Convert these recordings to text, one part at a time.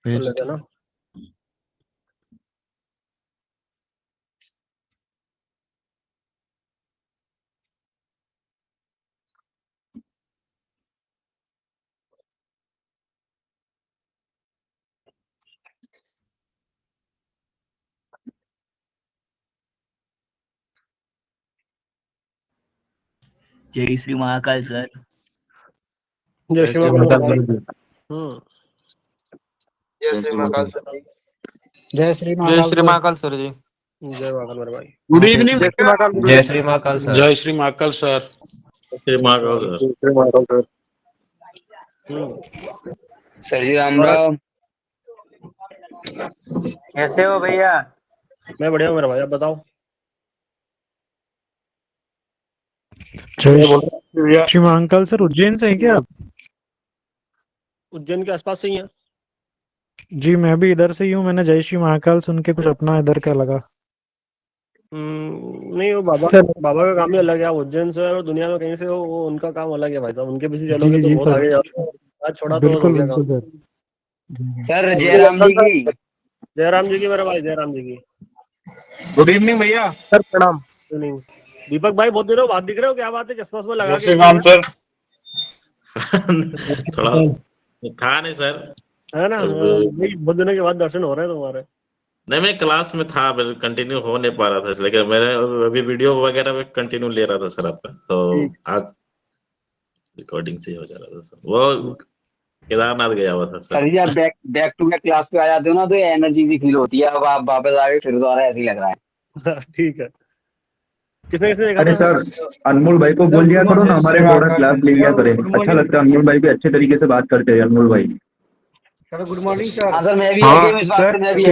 कर भेज लेते दो। ना। जय श्री महाकाल सर। जय श्री महाकाल भाई। जय श्री महाकाल सर जी। जय श्री जय श्री महाकाल सर जी। जय महाकाल मेरे भाई। Good evening. जय श्री महाकाल सर। जय श्री महाकाल सर। जय Shri Mahakal sir. Shri Mahakal sir. Shri Mahakal sir. Sir जी राम राम। कैसे हो भैया? मैं बढ़िया हूँ मेरा भाई, आप बताओ। भैया श्री महाकाल सर, उज्जैन से हैं क्या आप? उज्जैन के आसपास से ही है। जी मैं भी इधर से ही हूँ। मैंने जय श्री महाकाल सुन के कुछ अपना इधर का लगा। नहीं वो बाबा सर। बाबा का काम ही अलग है। आप उज्जैन से और दुनिया में कहीं से हो, वो उनका काम अलग है भाई साहब। उनके पीछे चलोगे तो जी बहुत सर। आगे जाओगे। आज छोड़ा तो हो बिल्कुल गया बिल्कुल काम। सर। सर जयराम जी की। जयराम जी की मेरे भाई, जयराम जी की। गुड इवनिंग भैया। सर प्रणाम। दीपक भाई बहुत देर हो, बात दिख रहे हो, क्या बात है? चश्मा लगा जय के श्री राम सर। थोड़ा था नहीं सर। है ना, बहुत दिनों के बाद दर्शन हो रहे हैं तुम्हारे। नहीं, मैं क्लास में था, कंटिन्यू हो नहीं पा रहा था, लेकिन मैंने अभी वीडियो वगैरह में कंटिन्यू ले रहा था सर आपका, तो आज रिकॉर्डिंग से हो जा रहा था सर। वो केदारनाथ गया हुआ था सर। सर जी आप बैक टू बैक क्लास पे आ जाते हो ना, तो एनर्जी सी फील होती है। अब आप वापस आ गए फिर दोबारा ऐसे ही लग रहा है। ठीक है। किसने देखा अरे था? सर अनमोल भाई को बोल दिया करो ना, हमारे थोड़ा क्लास ले लिया करें। अच्छा लगता है, अनमोल भाई भी अच्छे तरीके से बात करते हैं। अनमोल भाई सर गुड मॉर्निंग सर। हाँ सर मैं भी हाँ इस बात सर, से मैं भी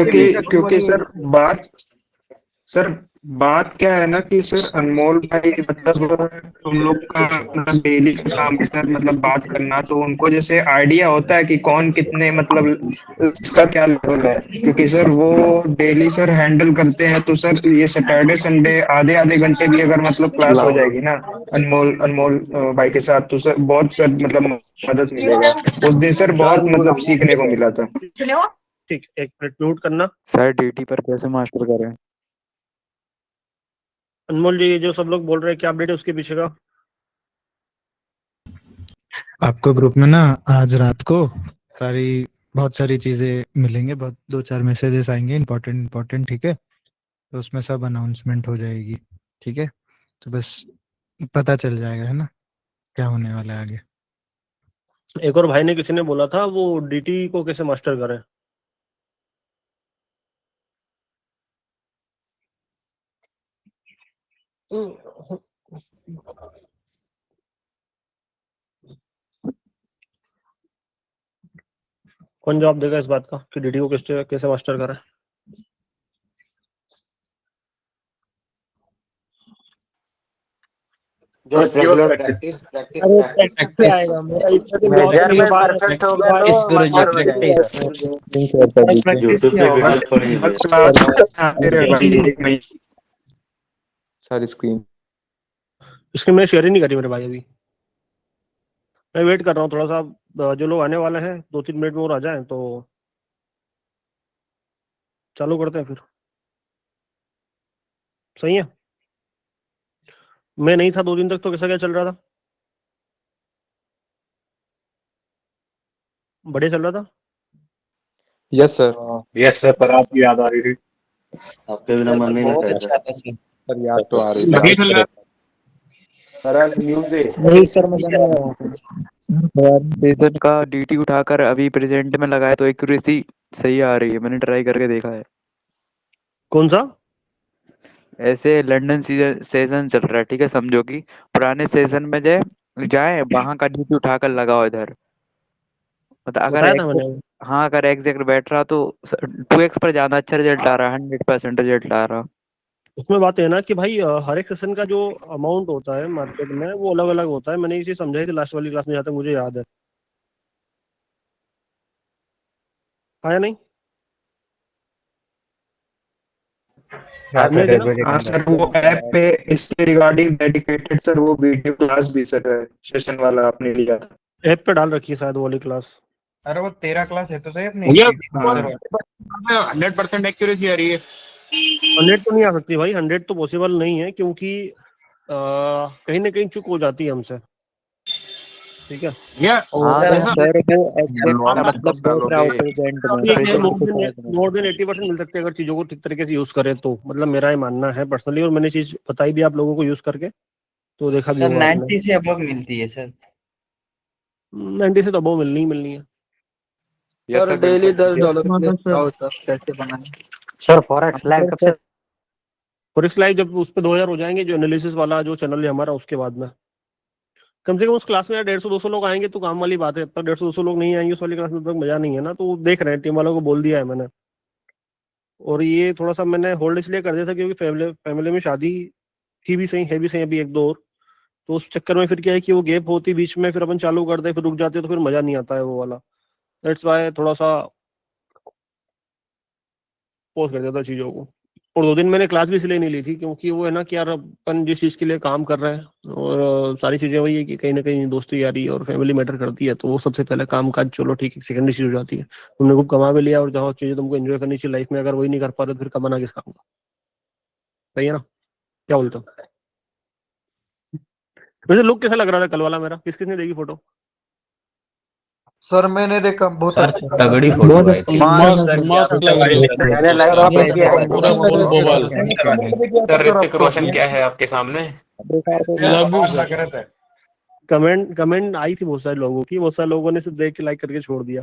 क्योंकि सर बात क्या है ना कि सर अनमोल भाई मतलब उन लोग का डेली का काम है सर, मतलब बात करना, तो उनको जैसे आइडिया होता है कि कौन कितने मतलब इसका क्या लेवल है, क्योंकि सर वो डेली सर हैंडल करते हैं। तो सर ये सैटरडे संडे आधे आधे घंटे भी अगर मतलब क्लास हो जाएगी ना अनमोल भाई के साथ, तो सर बहुत सर मतलब मदद मिलेगा। उस दिन सर बहुत मतलब सीखने को मिला था। ठीक, एक मिनट म्यूट करना। सर डीटी पर कैसे मास्टर करें? अनमोल जी, जो सब लोग बोल रहे हैं, क्या अपडेट है उसके पीछे का? आपको ग्रुप में ना आज रात को बहुत सारी चीजें मिलेंगे, बहुत 2-4 मैसेजेस आएंगे इम्पोर्टेंट। ठीक है, तो उसमें सब अनाउंसमेंट हो जाएगी। ठीक है, तो बस पता चल जाएगा, है ना, क्या होने वाला है आगे। एक और भाई ने किसी ने बोला था वो डीटी को कैसे मास्टर करें। कौन जवाब देगा इस बात का कि डीटी को कैसे मास्टर करें? प्रैक्टिस से आएगा मेरा मेजर में परफेक्ट होगा तो मास्टर हो जाएगा। यूट्यूब पे वीडियो खोलिए सारी स्क्रीन। इसकी मैंने शेयर ही नहीं करी मेरे भाई अभी। मैं वेट कर रहा हूँ थोड़ा सा, जो लोग आने वाले हैं 2-3 मिनट में और आ जाएं तो चालू करते हैं फिर। सही है। मैं नहीं था 2 दिन तक, तो कैसा क्या चल रहा था? बढ़िया चल रहा था। Yes sir. पर आपकी याद आ रही थी। आपके बिना मन नहीं लगता अच्छा था सर। सर याद तो आ रही लगी थी। सर। नहीं सर मुझे सेशन का डीटी उठाकर अभी प्रेजेंट में लगाया तो एक्यूरेसी सही आ रही है, मैंने ट्राई करके देखा है। कौन सा? ऐसे लंदन सेशन चल रहा है, ठीक है, समझो कि पुराने सेशन में जाए वहां का डीटी उठाकर लगाओ इधर, मतलब बताया था मैंने। हाँ अगर एग्जैक्ट बैठ रहा तो 2x पर ज्यादा अच्छा रिजल्ट आ रहा है, 100% रिजल्ट आ रहा। उसमें बात है ना कि भाई हर एक सेशन का जो अमाउंट होता है मार्केट में वो अलग अलग होता है। मैंने ये चीज समझाई थी लास्ट वाली क्लास में, जहाँ तक मुझे याद है। आया नहीं? आदमी थे ना? हाँ सर, वो ऐप पे इसके रिगार्डिंग डेडिकेटेड सर वो वीडियो क्लास भी सर सेशन वाला आपने लिया था। ऐप पे डाल रखी है शायद वो वाली क्लास। अरे वो 13 क्लास है तो सही अपनी भैया 100% एक्यूरेसी आ रही है। 100 तो नहीं आ सकती भाई, 100 तो पॉसिबल नहीं है, क्योंकि कहीं ना कहीं चूक हो जाती है हमसे, ठीक है। हाँ तो सर वो एग्जैक्ट मतलब देख रहा होता है इवेंट में, तो इधर मोर से देन शायद नहीं। मोर देन 80% मिल सकते हैं अगर चीजों को ठीक तरीके से यूज करें तो, मतलब मेरा ये मानना है पर्सनली, और मैंने चीज बताई भी आप लोगों को यूज करके, तो देखा भी सर होगा आपने। 90 से अबव मिलती है सर। 90 से तो अबव मिलनी ही मिलनी है। सर डेली $10 पे बताओ सर कैसे बनाएं। सर फॉरेक्स लाइव कब से? फॉरेक्स लाइव जब उस पे 2000 हो जाएंगे, जो एनालिसिस वाला जो चैनल है हमारा, उसके बाद में कम से कम उस क्लास में 150-200 लोग आएंगे तो काम वाली बात है। पर 150-200 लोग नहीं आएंगे उस वाली क्लास में तो मजा नहीं है ना, तो देख रहे हैं, टीम वालों को बोल दिया है मैंने। और ये थोड़ा सा मैंने होल्ड इसलिए कर दिया था क्योंकि फैमिली में शादी थी भी सही, है भी सही अभी एक दो और, तो उस चक्कर में फिर क्या है कि वो गैप होती बीच में, फिर अपन चालू करते फिर रुक जाते तो फिर मजा नहीं आता है वो वाला। दैट्स वाई थोड़ा सा पोस्ट कर दिया था चीजों को। और 2 दिन मैंने क्लास भी इसलिए नहीं ली थी क्योंकि वो है ना कि यार अपन जिस चीज के लिए काम कर रहे हैं, और सारी चीजें वही है कि कहीं ना कहीं दोस्ती यारी और फैमिली मैटर करती है, तो वो सबसे पहले काम काज चलो ठीक है, सेकेंडरी चीज हो जाती है। तुमने खूब कमा भी लिया और जहाँ चीजें तुमको एंजॉय करनी चाहिए लाइफ में, अगर वही नहीं कर पा रहे तो फिर कमाना किस काम का। सही है ना, क्या बोलते हो? वैसे लुक कैसा लग रहा था कल वाला मेरा, किस किसने देखी फोटो? सर मैंने देखा बहुत अच्छा तगड़ी फोटो आई थी। मस्त लग रही है सर। मैंने लगा पूरा full bubble. Sir Hrithik Roshan क्या है आपके सामने? Love you sir. कमेंट आई थी बहुत सारे लोगों की, बहुत सारे लोगों ने सिर्फ देख के लाइक करके छोड़ दिया।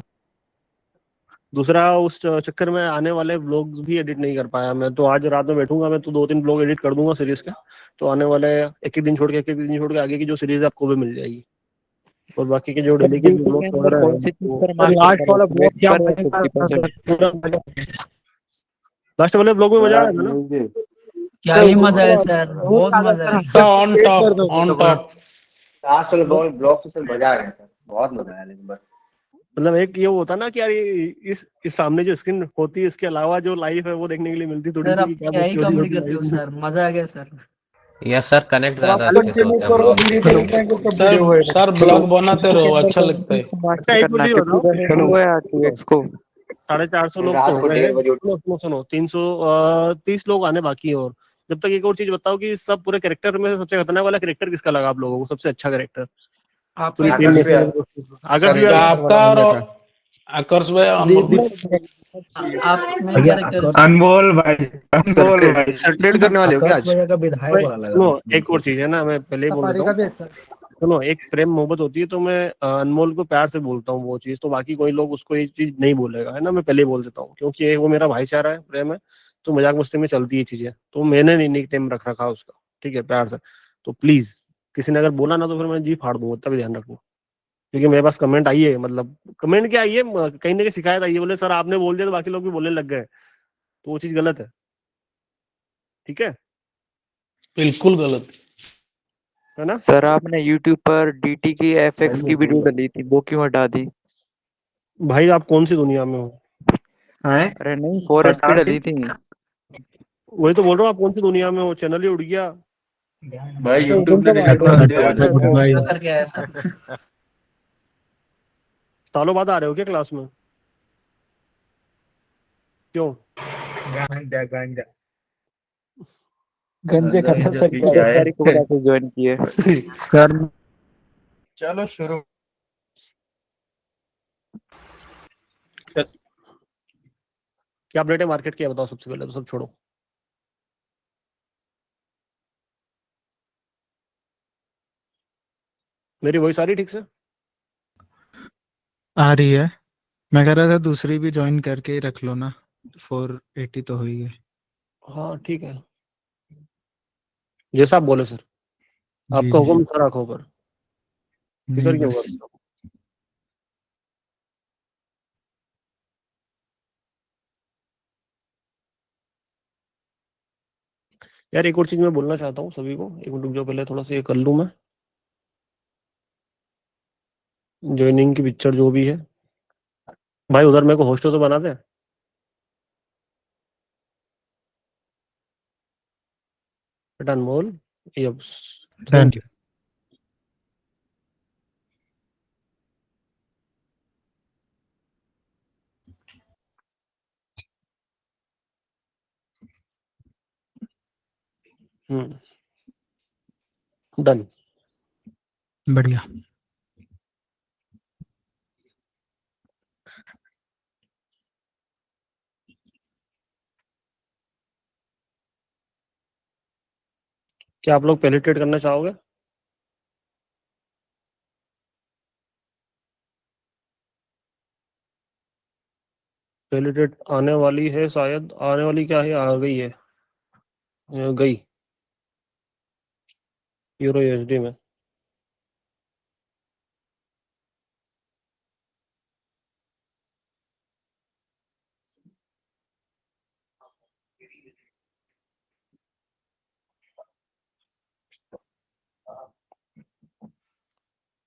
दूसरा उस चक्कर में आने वाले व्लॉग्स भी एडिट नहीं कर पाया मैं, तो आज रात में बैठूंगा मैं तो 2-3 व्लॉग एडिट कर दूंगा सीरीज के, तो आने वाले एक एक दिन छोड़ के आगे की जो सीरीज है आपको भी मिल जाएगी। और बाकी के जो सर डेली के ड्यूटी के व्लॉग्स अंदर वगैरह कौन हैं सी चीज वो पर मार्केट कर रहे थे, पर 50%? लास्ट वाले व्लॉग में मजा आया था ना। क्या ही मजा है सर, बहुत मजा है। On top. लास्ट वाले ब्लॉग से सर मजा आ गया सर, बहुत मजा आया। लेकिन बस मतलब एक ये होता ना कि यार इस सामने जो स्क्रीन होती है, इसके अलावा जो लाइफ है वो देखने के लिए मिलती थोड़ी सर सी आप कि क्या क्या ही चोरी कॉमेडी होती करते हो लाइफ में। सर, मजा आ गया सर। यस सर, कनेक्ट ज्यादा अच्छे से होता है ब्लॉग से। सर ब्लॉग बनाते रहो, अच्छा लगता है। अच्छा एक और चीज बताओ, वो है RTX को 450 लोग तो रात हो को गए 1:30 हैं, बजे सुनो 330 लोग आने बाकी है। और जब तक एक और चीज बताओ कि सब पूरे कैरेक्टर में से सबसे खतरनाक वाला कैरेक्टर किसका लगा आप लोगों को, सबसे अच्छा कैरेक्टर पूरी आपका टीम में से? आकाश भी आपका और आकर्ष भाई अनमोल। आप मेन कैरेक्टर अनमोल भाई, अनमोल भाई अपडेट करने वाले हो क्या आज? विधायक वाला लगा। सुनो एक और चीज है ना, मैं पहले ही बोल देता हूँ, सुनो एक प्रेम मोहब्बत होती है तो मैं अनमोल को प्यार से बोलता हूँ वो चीज, तो बाकी कोई लोग उसको ये चीज नहीं बोलेगा, है ना, मैं पहले ही बोल देता हूँ क्योंकि वो मेरा भाईचारा है, प्रेम है, तो मजाक मस्ती में चलती है चीजें, तो मैंने नहीं निक नेम रख रखा उसका, ठीक है, प्यार से। तो प्लीज किसी ने अगर बोला ना तो फिर मैं जी फाड़ दूंगा, तभी ध्यान रखना। क्योंकि मेरे पास कमेंट आई है, मतलब कमेंट क्या आई है, कहीं ना कहीं शिकायत आई है, बोले सर आपने बोल दिया तो बाकी लोग भी बोलने लग गए, तो वो चीज गलत है, ठीक है बिल्कुल गलत। ना। सर आपने YouTube पर DT की FX की वीडियो डाली थी, वो क्यों हटा दी? भाई आप कौन सी दुनिया में हो? अरे नहीं, फॉरेस्ट की डाली थी। वही तो बोल रहा हूँ, आप कौन सी दुनिया में हो, चैनल ही उड़ गया। भाई यूट्यूब ने डिलीट कर दिया। करके आया सर। सालों बाद आ रहे हो क्या क्लास में? क्यों? गंजे खत्म सर, 10 तारीख को क्लासेस ज्वाइन किए। चलो शुरू। सर क्या अपडेट है मार्केट की, बताओ सबसे पहले, तो सब छोड़ो। मेरी वॉइस आ रही ठीक से? आ रही है। मैं कह रहा था दूसरी भी ज्वाइन करके ही रख लो ना, 480 तो हो ही है। हाँ ठीक है, जैसा आप बोले सर, जी आपका जी। हुक्म सर आंखों पर, फिक्र नहीं क्यों बस करते हो? यार एक और चीज मैं बोलना चाहता हूँ सभी को, एक मिनट रुक जाओ, पहले थोड़ा सा ये कर लूँ मैं, ज्वाइनिंग की पिक्चर जो भी है। भाई उधर मेरे को हॉस्टल तो बना दे। अनमोल, थैंक यू। डन। बढ़िया। क्या आप लोग पहले ट्रेड करना चाहोगे? पहली ट्रेड आने वाली है, शायद आने वाली, क्या है, आ गई है, गई यूरो यूएसडी में।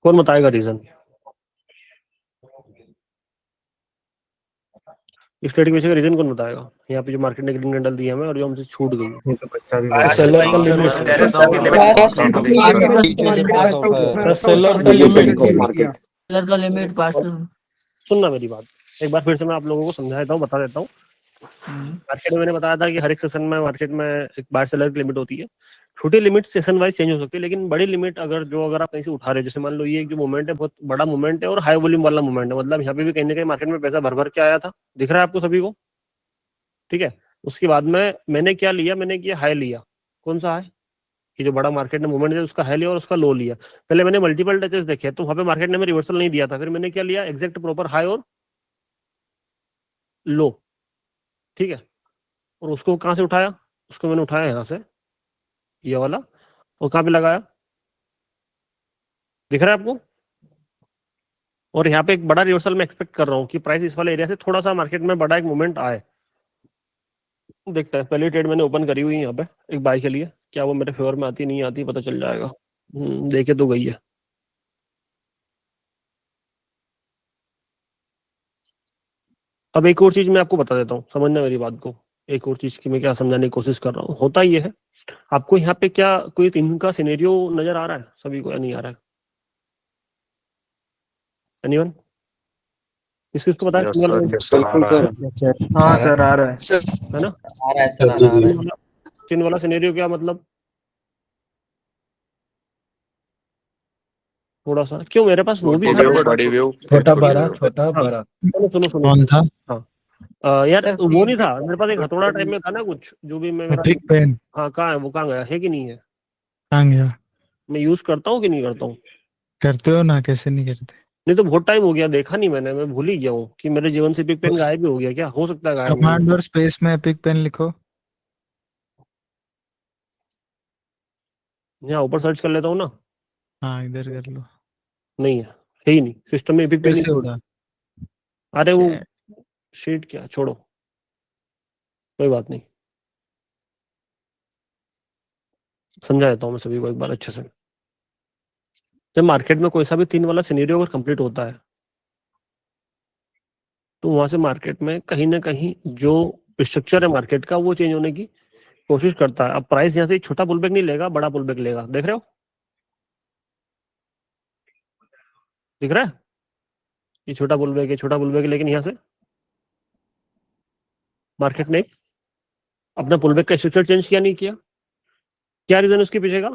कौन बताएगा रीजन? इस ट्रेड के पीछे का रीजन कौन बताएगा? यहाँ पे जो मार्केट ने ग्रीन कैंडल दी है हमें और जो हमसे छूट गई है। सेलर का लिमिट, सेलर का लिमिट पास। सुनना मेरी बात, एक बार फिर से मैं आप लोगों को समझा देता हूँ, बता देता हूँ। मार्केट में मैंने बताया था कि हर एक सेशन में मार्केट में एक बाय सेलर की लिमिट होती है। छोटी लिमिट सेशन वाइज चेंज हो सकती है, लेकिन बड़ी लिमिट अगर आप कहीं से उठा रहे हो, जैसे मान लो ये जो मूवमेंट है बहुत बड़ा मूवमेंट है और हाई वॉल्यूम वाला मूवमेंट है, मतलब यहाँ पे भी कहीं ना कहीं मार्केट में पैसा भर भर के आया था, दिख रहा है आपको सभी को, ठीक है। उसके बाद में मैंने क्या लिया, मैंने किया हाई लिया। कौन सा हाई? ये जो बड़ा मार्केट ने मूवमेंट है उसका हाई लिया और उसका लो लिया। पहले मैंने मल्टीपल टचेस देखे तो वहां पे मार्केट ने रिवर्सल नहीं दिया था, फिर मैंने क्या लिया, एग्जैक्ट प्रॉपर हाई और लो, ठीक है। और उसको कहां से उठाया? उसको मैंने उठाया यहां से, ये वाला, और कहां पे लगाया, दिख रहा है आपको? और यहाँ पे एक बड़ा रिवर्सल मैं एक्सपेक्ट कर रहा हूँ कि प्राइस इस वाले एरिया से थोड़ा सा मार्केट में बड़ा एक मूवमेंट आए। देखते हैं, पहली ट्रेड मैंने ओपन करी हुई है यहाँ पे एक बाय के लिए, क्या वो मेरे फेवर में आती नहीं आती पता चल जाएगा। देखे तो गई है। अब एक और चीज मैं आपको बता देता हूँ, समझना मेरी बात को। एक और चीज की मैं क्या समझाने की कोशिश कर रहा हूँ, होता ये है, आपको यहाँ पे क्या कोई तीन का सिनेरियो नजर आ रहा है सभी को या नहीं आ रहा है? एनीवन? किस किस को पता है? हाँ सर, आ रहा है। है ना? आ रहा है सर, आ रहा है। तीन वाला सिनेरियो क्या मतलब? थोड़ा सा क्यों, मेरे पास वो भी था। छोटा बड़ा, छोटा बड़ा। सुनो कौन था? हाँ यार वो नहीं था मेरे पास, एक हथौड़ा टाइप में था ना कुछ, जो भी मैं बिग पेन हाँ कहाँ है वो, कहाँ गया है कि नहीं है? कहाँ गया? मैं यूज करता हूँ कि नहीं करता हूँ? करते हो ना, कैसे नहीं करते? नहीं तो बहुत टाइम हो गया, देखा नहीं मैंने, मैं भूल ही गया हूँ कि मेरे जीवन से बिग पेन गायब भी हो गया क्या? हो सकता है गायब हो गया। कमांड और स्पेस में एपिक पेन लिखो। यहाँ ऊपर सर्च कर लेता हूँ ना। हाँ इधर कर लो। नहीं है ही नहीं सिस्टम में, एपिक पेन कैसे उड़ा? अरे वो शीट क्या, छोड़ो कोई बात नहीं, समझा देता हूँ मैं सभी को एक बार अच्छे से। जब मार्केट में कोई सा भी तीन वाला सिनेरियो अगर कंप्लीट होता है तो वहां से मार्केट में कहीं ना कहीं जो स्ट्रक्चर है मार्केट का वो चेंज होने की कोशिश करता है। अब प्राइस यहाँ से छोटा पुलबैक नहीं लेगा, बड़ा पुलबैक लेगा, देख रहे हो? दिख रहा है? ये छोटा पुलबैक है, छोटा पुलबैक, लेकिन यहाँ से मार्केट ने अपना पुलबैक का स्ट्रक्चर चेंज किया नहीं किया। क्या रीजन उसके पीछे का?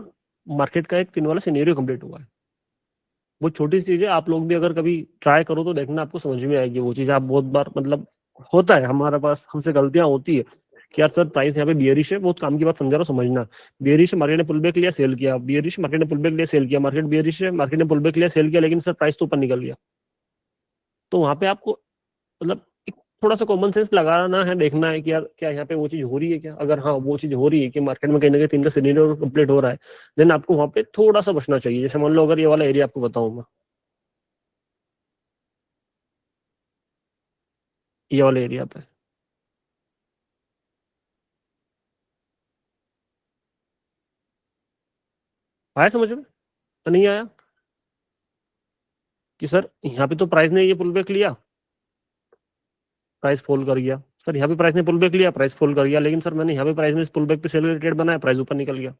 मार्केट का एक तीन वाला सिनेरियो कंप्लीट हुआ है। वो छोटी सी चीज है, आप लोग भी अगर कभी ट्राई करो तो देखना आपको समझ में आएगी वो चीज। आप बहुत बार मतलब होता है हमारे पास, हमसे गलतियां होती है कि यार सर प्राइस यहाँ पे बियरिश है, बहुत काम की बात समझा रहा हूँ, समझना। बियरिश मार्केट ने पुलबैक लिया, सेल किया, बियरिश मार्केट ने पुलबैक लिया, सेल किया, मार्केट बियरिश है, मार्केट ने पुलबैक लिया, सेल किया, लेकिन सर प्राइस तो ऊपर निकल गया। तो वहां पे आपको मतलब थोड़ा सा कॉमन सेंस लगाना है, देखना है कि यार क्या यहाँ पे वो चीज हो रही है क्या। अगर हाँ वो चीज हो रही है कि मार्केट में कहीं ना कहीं तीन का सिनेरियो कंप्लीट हो रहा है, देन आपको वहां पे थोड़ा सा बचना चाहिए। जैसे मान लो अगर ये वाला एरिया आपको बताऊं मैं, ये वाले एरिया पे आया समझ में तो नहीं आया कि सर यहाँ पे तो प्राइस ने ये पुल बैक लिया, प्राइस फॉल कर गया, सर यहाँ पे प्राइस ने पुल बैक लिया, प्राइस फॉल कर गया, लेकिन सर मैंने यहाँ पे प्राइस में इस पुल बैक पे सेल ट्रेड बनाया, प्राइस ऊपर निकल गया।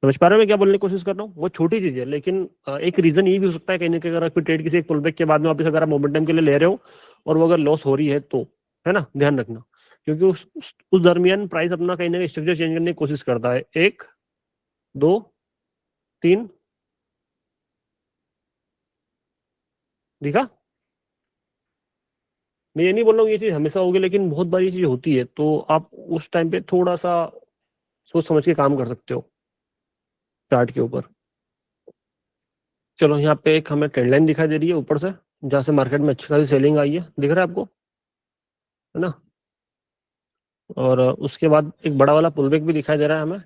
समझ पा रहे हो मैं क्या बोलने की कोशिश कर रहा हूँ? वो छोटी चीज है, लेकिन एक रीजन ये भी हो सकता है कहीं ना कहीं अगर आपकी ट्रेड किसी एक पुल बैक के बाद में वापस अगर आप मोमेंटम के लिए ले रहे हो और वो अगर लॉस हो रही है तो, है ना, ध्यान रखना। क्योंकि उस दरमियान प्राइस अपना कहीं ना कहीं स्ट्रक्चर चेंज करने की कोशिश करता है। 1 2 3 दिखा। मैं ये नहीं बोल रहा हूँ ये चीज हमेशा होगी, लेकिन बहुत बार ये चीज होती है, तो आप उस टाइम पे थोड़ा सा सोच समझ के काम कर सकते हो चार्ट के ऊपर। चलो यहाँ पे एक हमें ट्रेंड लाइन दिखाई दे रही है ऊपर से, जहाँ से मार्केट में अच्छी खासी सेलिंग आई है, दिख रहा है आपको, है ना। और उसके बाद एक बड़ा वाला पुलबैक भी दिखाई दे रहा है हमें,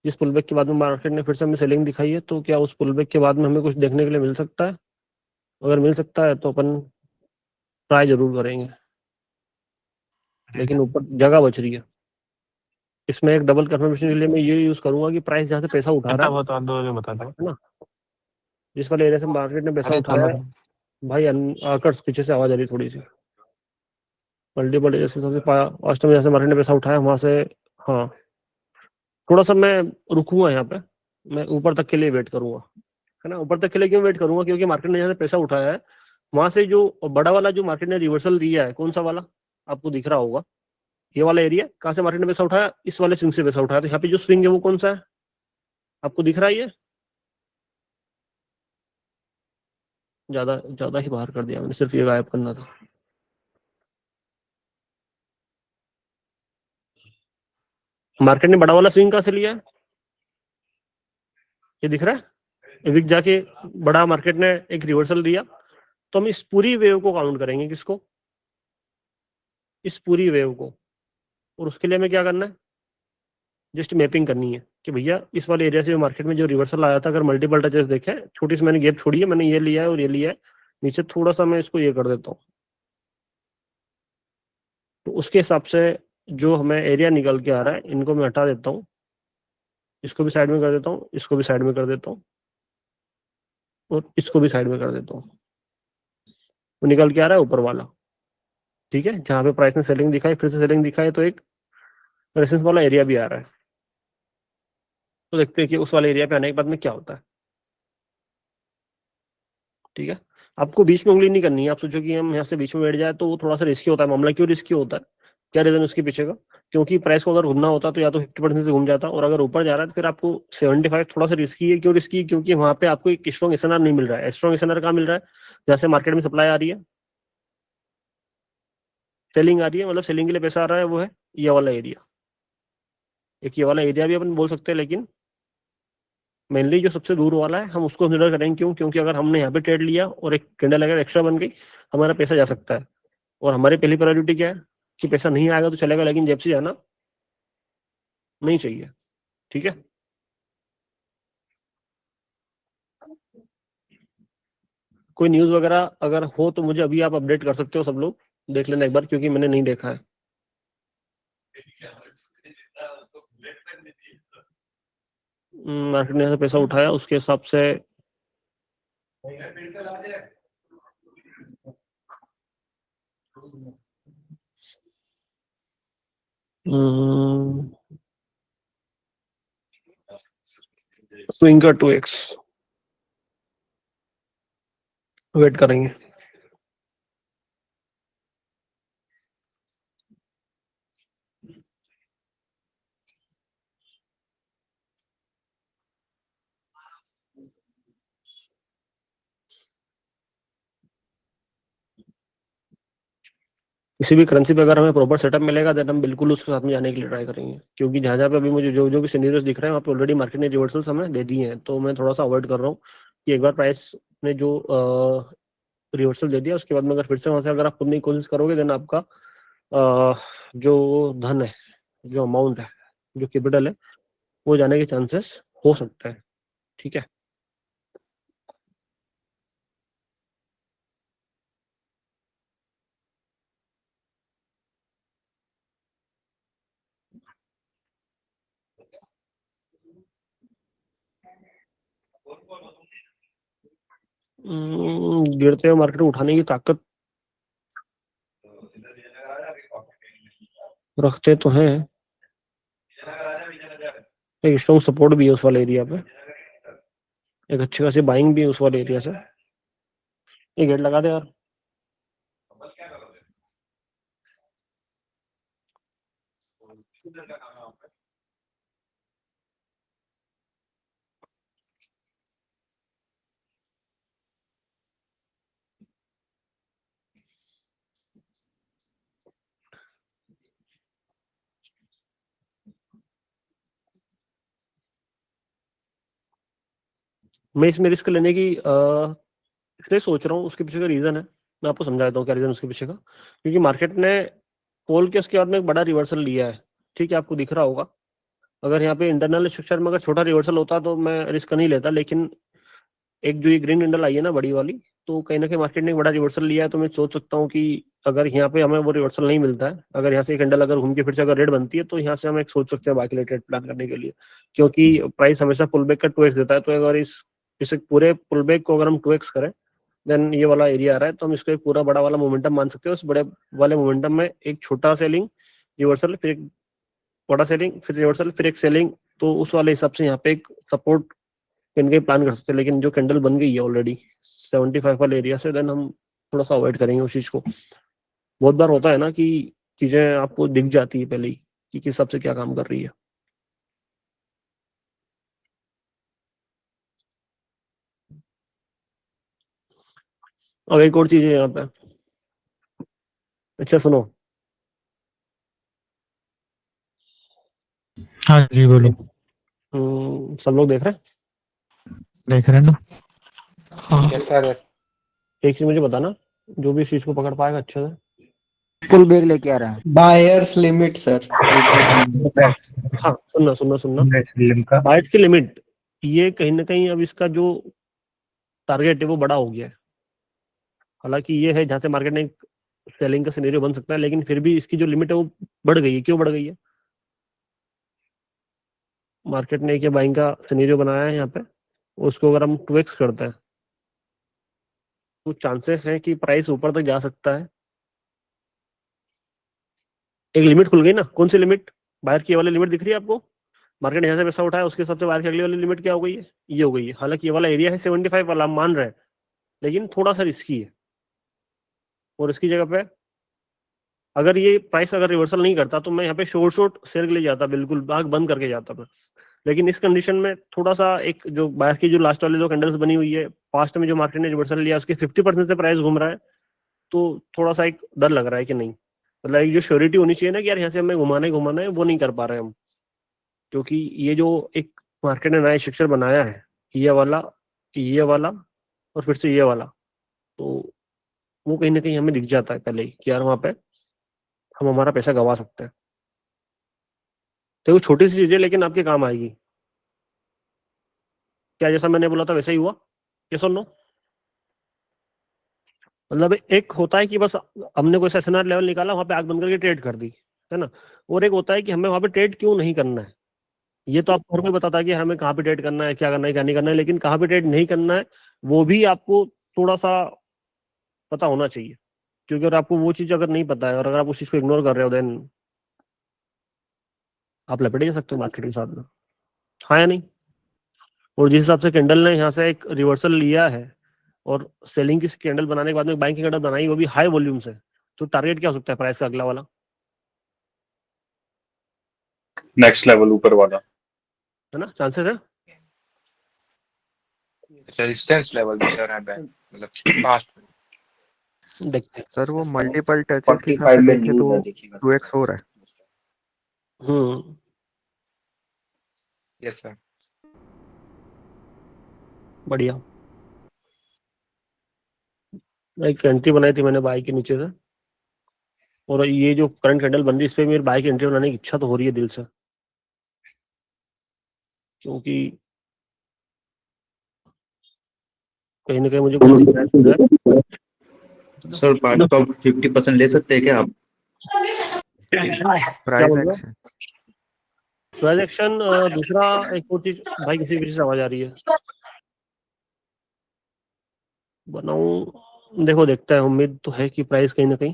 जिस पुलबैक के बाद में मार्केट ने फिर से हमें सेलिंग दिखाई है। तो क्या उस पुलबैक के बाद में हमें कुछ देखने के लिए मिल सकता है? अगर मिल सकता है तो अपन ट्राई जरूर करेंगे, लेकिन ऊपर जगह बच रही है। इसमें एक डबल कंफर्मेशन के लिए मैं ये यूज करूंगा कि प्राइस जहाँ से पैसा उठा रहा है ना, जिस वाले एरिया से मार्केट ने पैसा उठाया है, भाई आकर पीछे से आवाज आ रही थोड़ी सी, मल्टीपल एरिया से सबसे फास्ट में जैसे मार्केट ने पैसा उठाया वहां से। हाँ, थोड़ा सा मैं रुकूंगा यहाँ पे, मैं ऊपर तक के लिए वेट करूंगा, है ना। ऊपर तक के लिए क्यों वेट करूंगा? क्योंकि मार्केट ने जहाँ से पैसा उठाया है वहां से जो बड़ा वाला जो मार्केट ने रिवर्सल दिया है, कौन सा वाला आपको दिख रहा होगा, ये वाला एरिया, कहाँ से मार्केट ने पैसा उठाया? इस वाले स्विंग से पैसा उठाया। तो यहाँ पे जो स्विंग है वो कौन सा है, आपको दिख रहा है? ये ज्यादा ज्यादा ही बाहर कर दिया मैंने, सिर्फ ये गायब करना था। मार्केट ने बड़ा वाला स्विंग कहाँ से लिया है? ये दिख रहा है, विक जाके बड़ा मार्केट ने एक रिवर्सल दिया। तो हम इस पूरी वेव को काउंट करेंगे, किसको? इस पूरी वेव को। और उसके लिए हमें क्या करना है? जस्ट मैपिंग करनी है कि भैया इस वाले एरिया से मार्केट में जो रिवर्सल आया था, अगर मल्टीपल टचेस देखें, छोटी सी मैंने गैप छोड़ी है, मैंने ये लिया है और ये लिया है, नीचे थोड़ा सा मैं इसको ये कर देता हूँ, तो उसके हिसाब से जो हमें एरिया निकल के आ रहा है, इनको मैं हटा देता हूँ, इसको भी साइड में कर देता हूँ, इसको भी साइड में कर देता हूँ, और इसको भी साइड में कर देता हूँ। वो निकल के आ रहा है ऊपर वाला, ठीक है, जहाँ पे प्राइस ने सेलिंग दिखाई, फिर से सेलिंग दिखाई, तो एक रेजिस्टेंस वाला एरिया भी आ रहा है। तो देखते हैं कि उस वाले एरिया पे आने के बाद में क्या होता है। ठीक है, आपको बीच में उंगली नहीं करनी है। आप सोचो कि हम यहाँ से बीच में बैठ जाए तो वो थोड़ा सा रिस्की होता है मामला। क्यों रिस्की होता है? क्या रीजन उसके पीछे का? क्योंकि प्राइस को अगर घूमना होता तो या तो 50% से घूम जाता, और अगर ऊपर जा रहा है तो फिर आपको 75 थोड़ा सा रिस्की है। क्यों रिस्की? क्योंकि वहां पे आपको एक स्ट्रॉन्ग एसएनआर नहीं मिल रहा है। स्ट्रॉन्ग एसएनआर कहाँ मिल रहा है? जैसे मार्केट में सप्लाई आ रही है, सेलिंग आ रही है, मतलब सेलिंग के लिए पैसा आ रहा है, वो है ये वाला एरिया। एक ये वाला एरिया भी अपन बोल सकते हैं, लेकिन मेनली जो सबसे दूर वाला है हम उसको कंसिडर करेंगे। क्यों? क्योंकि अगर हमने यहाँ पे ट्रेड लिया और एक कैंडल अगर एक्स्ट्रा बन गई, हमारा पैसा जा सकता है। और हमारी पहली प्रायोरिटी क्या है कि पैसा नहीं आएगा तो चलेगा, लेकिन जेब से जाना नहीं चाहिए। ठीक है, कोई न्यूज वगैरह अगर हो तो मुझे अभी आप अपडेट कर सकते हो, सब लोग देख लेना एक बार, क्योंकि मैंने नहीं देखा है। मार्केट ने पैसा उठाया उसके हिसाब से स्विंग का 2x वेट करेंगे। किसी भी करेंसी पे अगर हमें प्रॉपर सेटअप मिलेगा देन हम बिल्कुल उसके साथ में जाने के लिए ट्राई करेंगे। क्योंकि जहाँ जहाँ पे अभी मुझे जो जो भी सिनेरियोस दिख रहे हैं वहाँ पे ऑलरेडी मार्केट ने रिवर्सल्स हमें दे दिए हैं। तो मैं थोड़ा सा अवॉइड कर रहा हूँ कि एक बार प्राइस ने जो रिवर्सल दे दिया उसके बाद में अगर फिर से वहां से अगर आप खुद नहीं कोशिश करोगे देन आपका जो धन है, जो अमाउंट है, जो कैपिटल है, वो जाने के चांसेस हो सकते हैं। ठीक है, गिरते हुए मार्केट को उठाने की ताकत रखते तो हैं, एक स्ट्रॉन्ग सपोर्ट भी है उस वाले एरिया पे, एक अच्छी खासी बाइंग भी है उस वाले एरिया से। ये गेट लगा दे यार। मैं इसमें रिस्क लेने की इसलिए सोच रहा हूँ, उसके पीछे का रीजन है, मैं आपको समझा देता हूँ क्या रीजन उसके पीछे का। क्योंकि मार्केट ने पोल के उसके बाद में एक बड़ा रिवर्सल लिया है, ठीक है, आपको दिख रहा होगा। अगर यहाँ पे इंटरनल स्ट्रक्चर में अगर छोटा रिवर्सल होता तो मैं रिस्क नहीं लेता, लेकिन एक जो ये ग्रीन कैंडल आई है ना बड़ी वाली, तो कहीं ना कहीं मार्केट ने एक बड़ा रिवर्सल लिया है, तो मैं सोच सकता हूँ कि अगर यहाँ पे हमें वो रिवर्सल नहीं मिलता है, अगर यहाँ से कैंडल अगर घूम के फिर से अगर रेड बनती है, तो यहाँ से हम एक सोच सकते हैं बाकी ट्रेड प्लान करने के लिए। क्योंकि प्राइस हमेशा पुल बैक का 2x देता है, तो अगर इस पूरे पुल बैक को अगर हम 2x करें, देन ये वाला एरिया आ रहा है, तो हम इसको एक पूरा बड़ा वाला मोमेंटम मान सकते हैं। उस बड़े वाले मोमेंटम में एक छोटा सेलिंग रिवर्सल, फिर एक बड़ा सेलिंग, फिर रिवर्सल, फिर एक सेलिंग, तो उस वाले हिसाब से यहाँ पे एक सपोर्ट इनके प्लान कर सकते हैं। लेकिन जो कैंडल बन गई है ऑलरेडी 75 वाले एरिया से, देन हम थोड़ा सा अवॉइड करेंगे उस चीज को। बहुत बार होता है ना कि चीजें आपको दिख जाती है पहले ही कि किस हिसाब से क्या काम कर रही है। अब एक और चीज है यहाँ पे, अच्छा सुनो। हाँ जी बोलो। सब लोग देख रहे हैं? देख रहे हैं ना? एक चीज मुझे बताना, जो भी इस चीज को पकड़ पाएगा अच्छे से। फुल बैग लेके आ रहा है। Buyers limit sir. हाँ सुनना बाइट्स की लिमिट, ये कहीं ना कहीं अब इसका जो टारगेट है वो बड़ा हो गया है। हालांकि ये है जहां से मार्केट ने सेलिंग का सिनेरियो बन सकता है, लेकिन फिर भी इसकी जो लिमिट है वो बढ़ गई है। क्यों बढ़ गई है? मार्केट ने एक बाइंग का सिनेरियो बनाया है यहाँ पे, उसको अगर हम 2x करते हैं तो चांसेस हैं कि प्राइस ऊपर तक जा सकता है। एक लिमिट खुल गई ना, कौन सी लिमिट? बाहर की वाली लिमिट दिख रही है आपको? मार्केट ने यहाँ से पैसा उठाया, उसके हिसाब से बाहर की अगली वाली लिमिट क्या हो गई है? ये हो गई है। हालांकि ये वाला एरिया है 75 वाला, हम मान रहे हैं, लेकिन थोड़ा सा रिस्की है। और इसकी जगह पे अगर ये प्राइस अगर रिवर्सल नहीं करता तो मैं यहाँ पे शॉर्ट शेयर के लिए जाता, बिल्कुल बाग बंद करके जाता मैं। लेकिन इस कंडीशन में थोड़ा सा एक जो बाहर की जो लास्ट वाले जो कैंडल्स बनी हुई है, पास्ट में जो मार्केट ने रिवर्सल लिया उसके 50% से प्राइस घूम रहा है, तो थोड़ा सा एक डर लग रहा है कि नहीं, मतलब एक जो श्योरिटी होनी चाहिए ना कि यार यहाँ से हमें घुमाना है, वो नहीं कर पा रहे हम। क्योंकि ये जो एक मार्केट ने नया स्ट्रक्चर बनाया है, ये वाला और फिर से ये वाला, तो वो कहीं ना कहीं हमें दिख जाता है पहले ही कि यार वहां पे हम हमारा पैसा गवा सकते हैं। तो वो छोटी सी चीज है लेकिन आपके काम आएगी। क्या जैसा मैंने बोला था वैसा ही हुआ? ये सुन लो, मतलब एक होता है कि बस हमने कोई सेशनर लेवल निकाला, वहां पे आग बंद करके ट्रेड कर दी, है ना। और एक होता है कि हमें वहां पे ट्रेड क्यों नहीं करना है। ये तो आपको हर कोई बताता है कि हमें कहाँ पे ट्रेड करना है, क्या करना है, क्या नहीं करना है, लेकिन कहाँ पे ट्रेड नहीं करना है वो भी आपको थोड़ा सा पता होना चाहिए। क्योंकि अगर आपको वो चीज अगर नहीं पता है और अगर आप उस चीज को इग्नोर कर रहे हो, देन आप लपेट जा सकते हो मार्केट के साथ में। हाँ या नहीं? और जिस हिसाब से कैंडल ने यहाँ से एक रिवर्सल लिया है और सेलिंग की कैंडल बनाने के बाद में बाइंग की कैंडल बनाई, वो भी हाई वॉल्यूम से, तो टारगेट क्या हो सकता है प्राइस का अगला वाला? नेक्स्ट लेवल ऊपर वाला, है ना, चांसेस है। रेजिस्टेंस लेवल भी सर है मतलब पास्ट देखते हैं। सर वो मल्टीपल टचेस के हिसाब से देखे तो 2x हो रहा है। Yes sir. बढ़िया। एक एंट्री बनाई थी मैंने बाई के नीचे से, और ये जो करंट कैंडल बन रही है इस पे मेरी बाई की एंट्री बनाने की इच्छा तो हो रही है दिल से। क्योंकि कहीं ना कहीं मुझे सर पार्ट का 50% ले सकते हैं क्या आप? Price action. दूसरा एक और चीज, भाई किसी वजह से आवाज आ रही है, बनाऊं? देखो देखता है, उम्मीद तो है कि प्राइस कहीं ना कहीं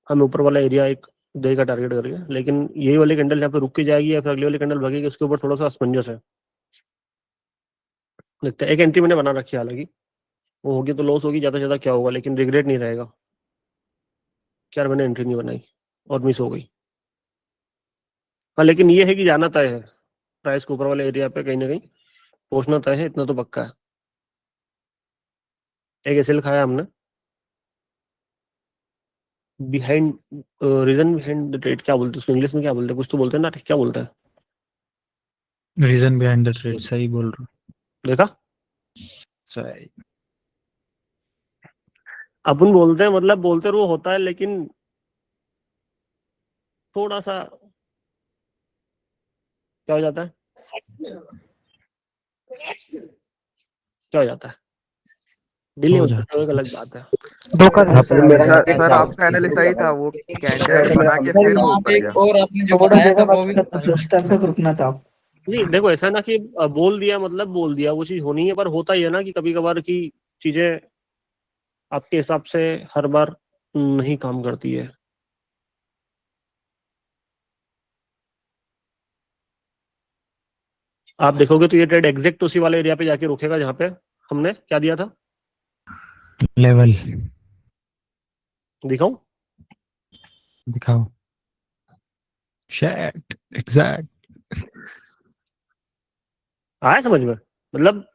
हमें ऊपर वाला एरिया एक देगा टारगेट करके, लेकिन यही वाली कैंडल यहाँ पे रुक के जाएगी या फिर अगली वाली कैंडल भागेगी, उसके ऊपर थोड़ा सा असमंजस है। देखते हैं। एक एंट्री मैंने बना रखी है, हालांकि वो होगी तो लॉस होगी, ज्यादा से ज्यादा क्या होगा, लेकिन रिग्रेट नहीं रहेगा कि यार मैंने एंट्री नहीं बनाई और मिस हो गई। हाँ लेकिन ये है कि जाना तय है प्राइस के ऊपर वाले एरिया पे, कहीं ना कहीं पहुंचना तय है, इतना तो पक्का है। एक एसएल खाया हमने, behind reason behind the trade, क्या बोलते हैं उसको इंग्लिश में, क्या बोलते हैं, कुछ तो बोलते हैं ना, क्या बोलते हैं? रीजन बिहाइंड द ट्रेड, सही बोल रहा हूँ। देखा, सही। अपन बोलते हैं, मतलब बोलते वो होता है, लेकिन थोड़ा सा क्या हो जाता है, क्या हो जाता है, दिल नहीं हो होता, जाता तो एक अलग बात है। सर आपका एनालिसिस सही था, वो कैंडिडेट बना के फिर वो ऊपर गया। और आपने जो बताया था वो भी रुकना था। नहीं देखो, ऐसा ना कि बोल दिया मतलब बोल दिया, वो चीज होनी है, पर होता ही है ना कि कभी कभार की चीजें आपके हिसाब से हर बार नहीं काम करती है। आप देखोगे तो ये ट्रेड एग्जैक्ट उसी वाले एरिया पे जाके रुकेगा जहां पे हमने क्या दिया था, लेवल दिखाऊं? दिखाओ। शैट एग्जैक्ट। आया समझ में? मतलब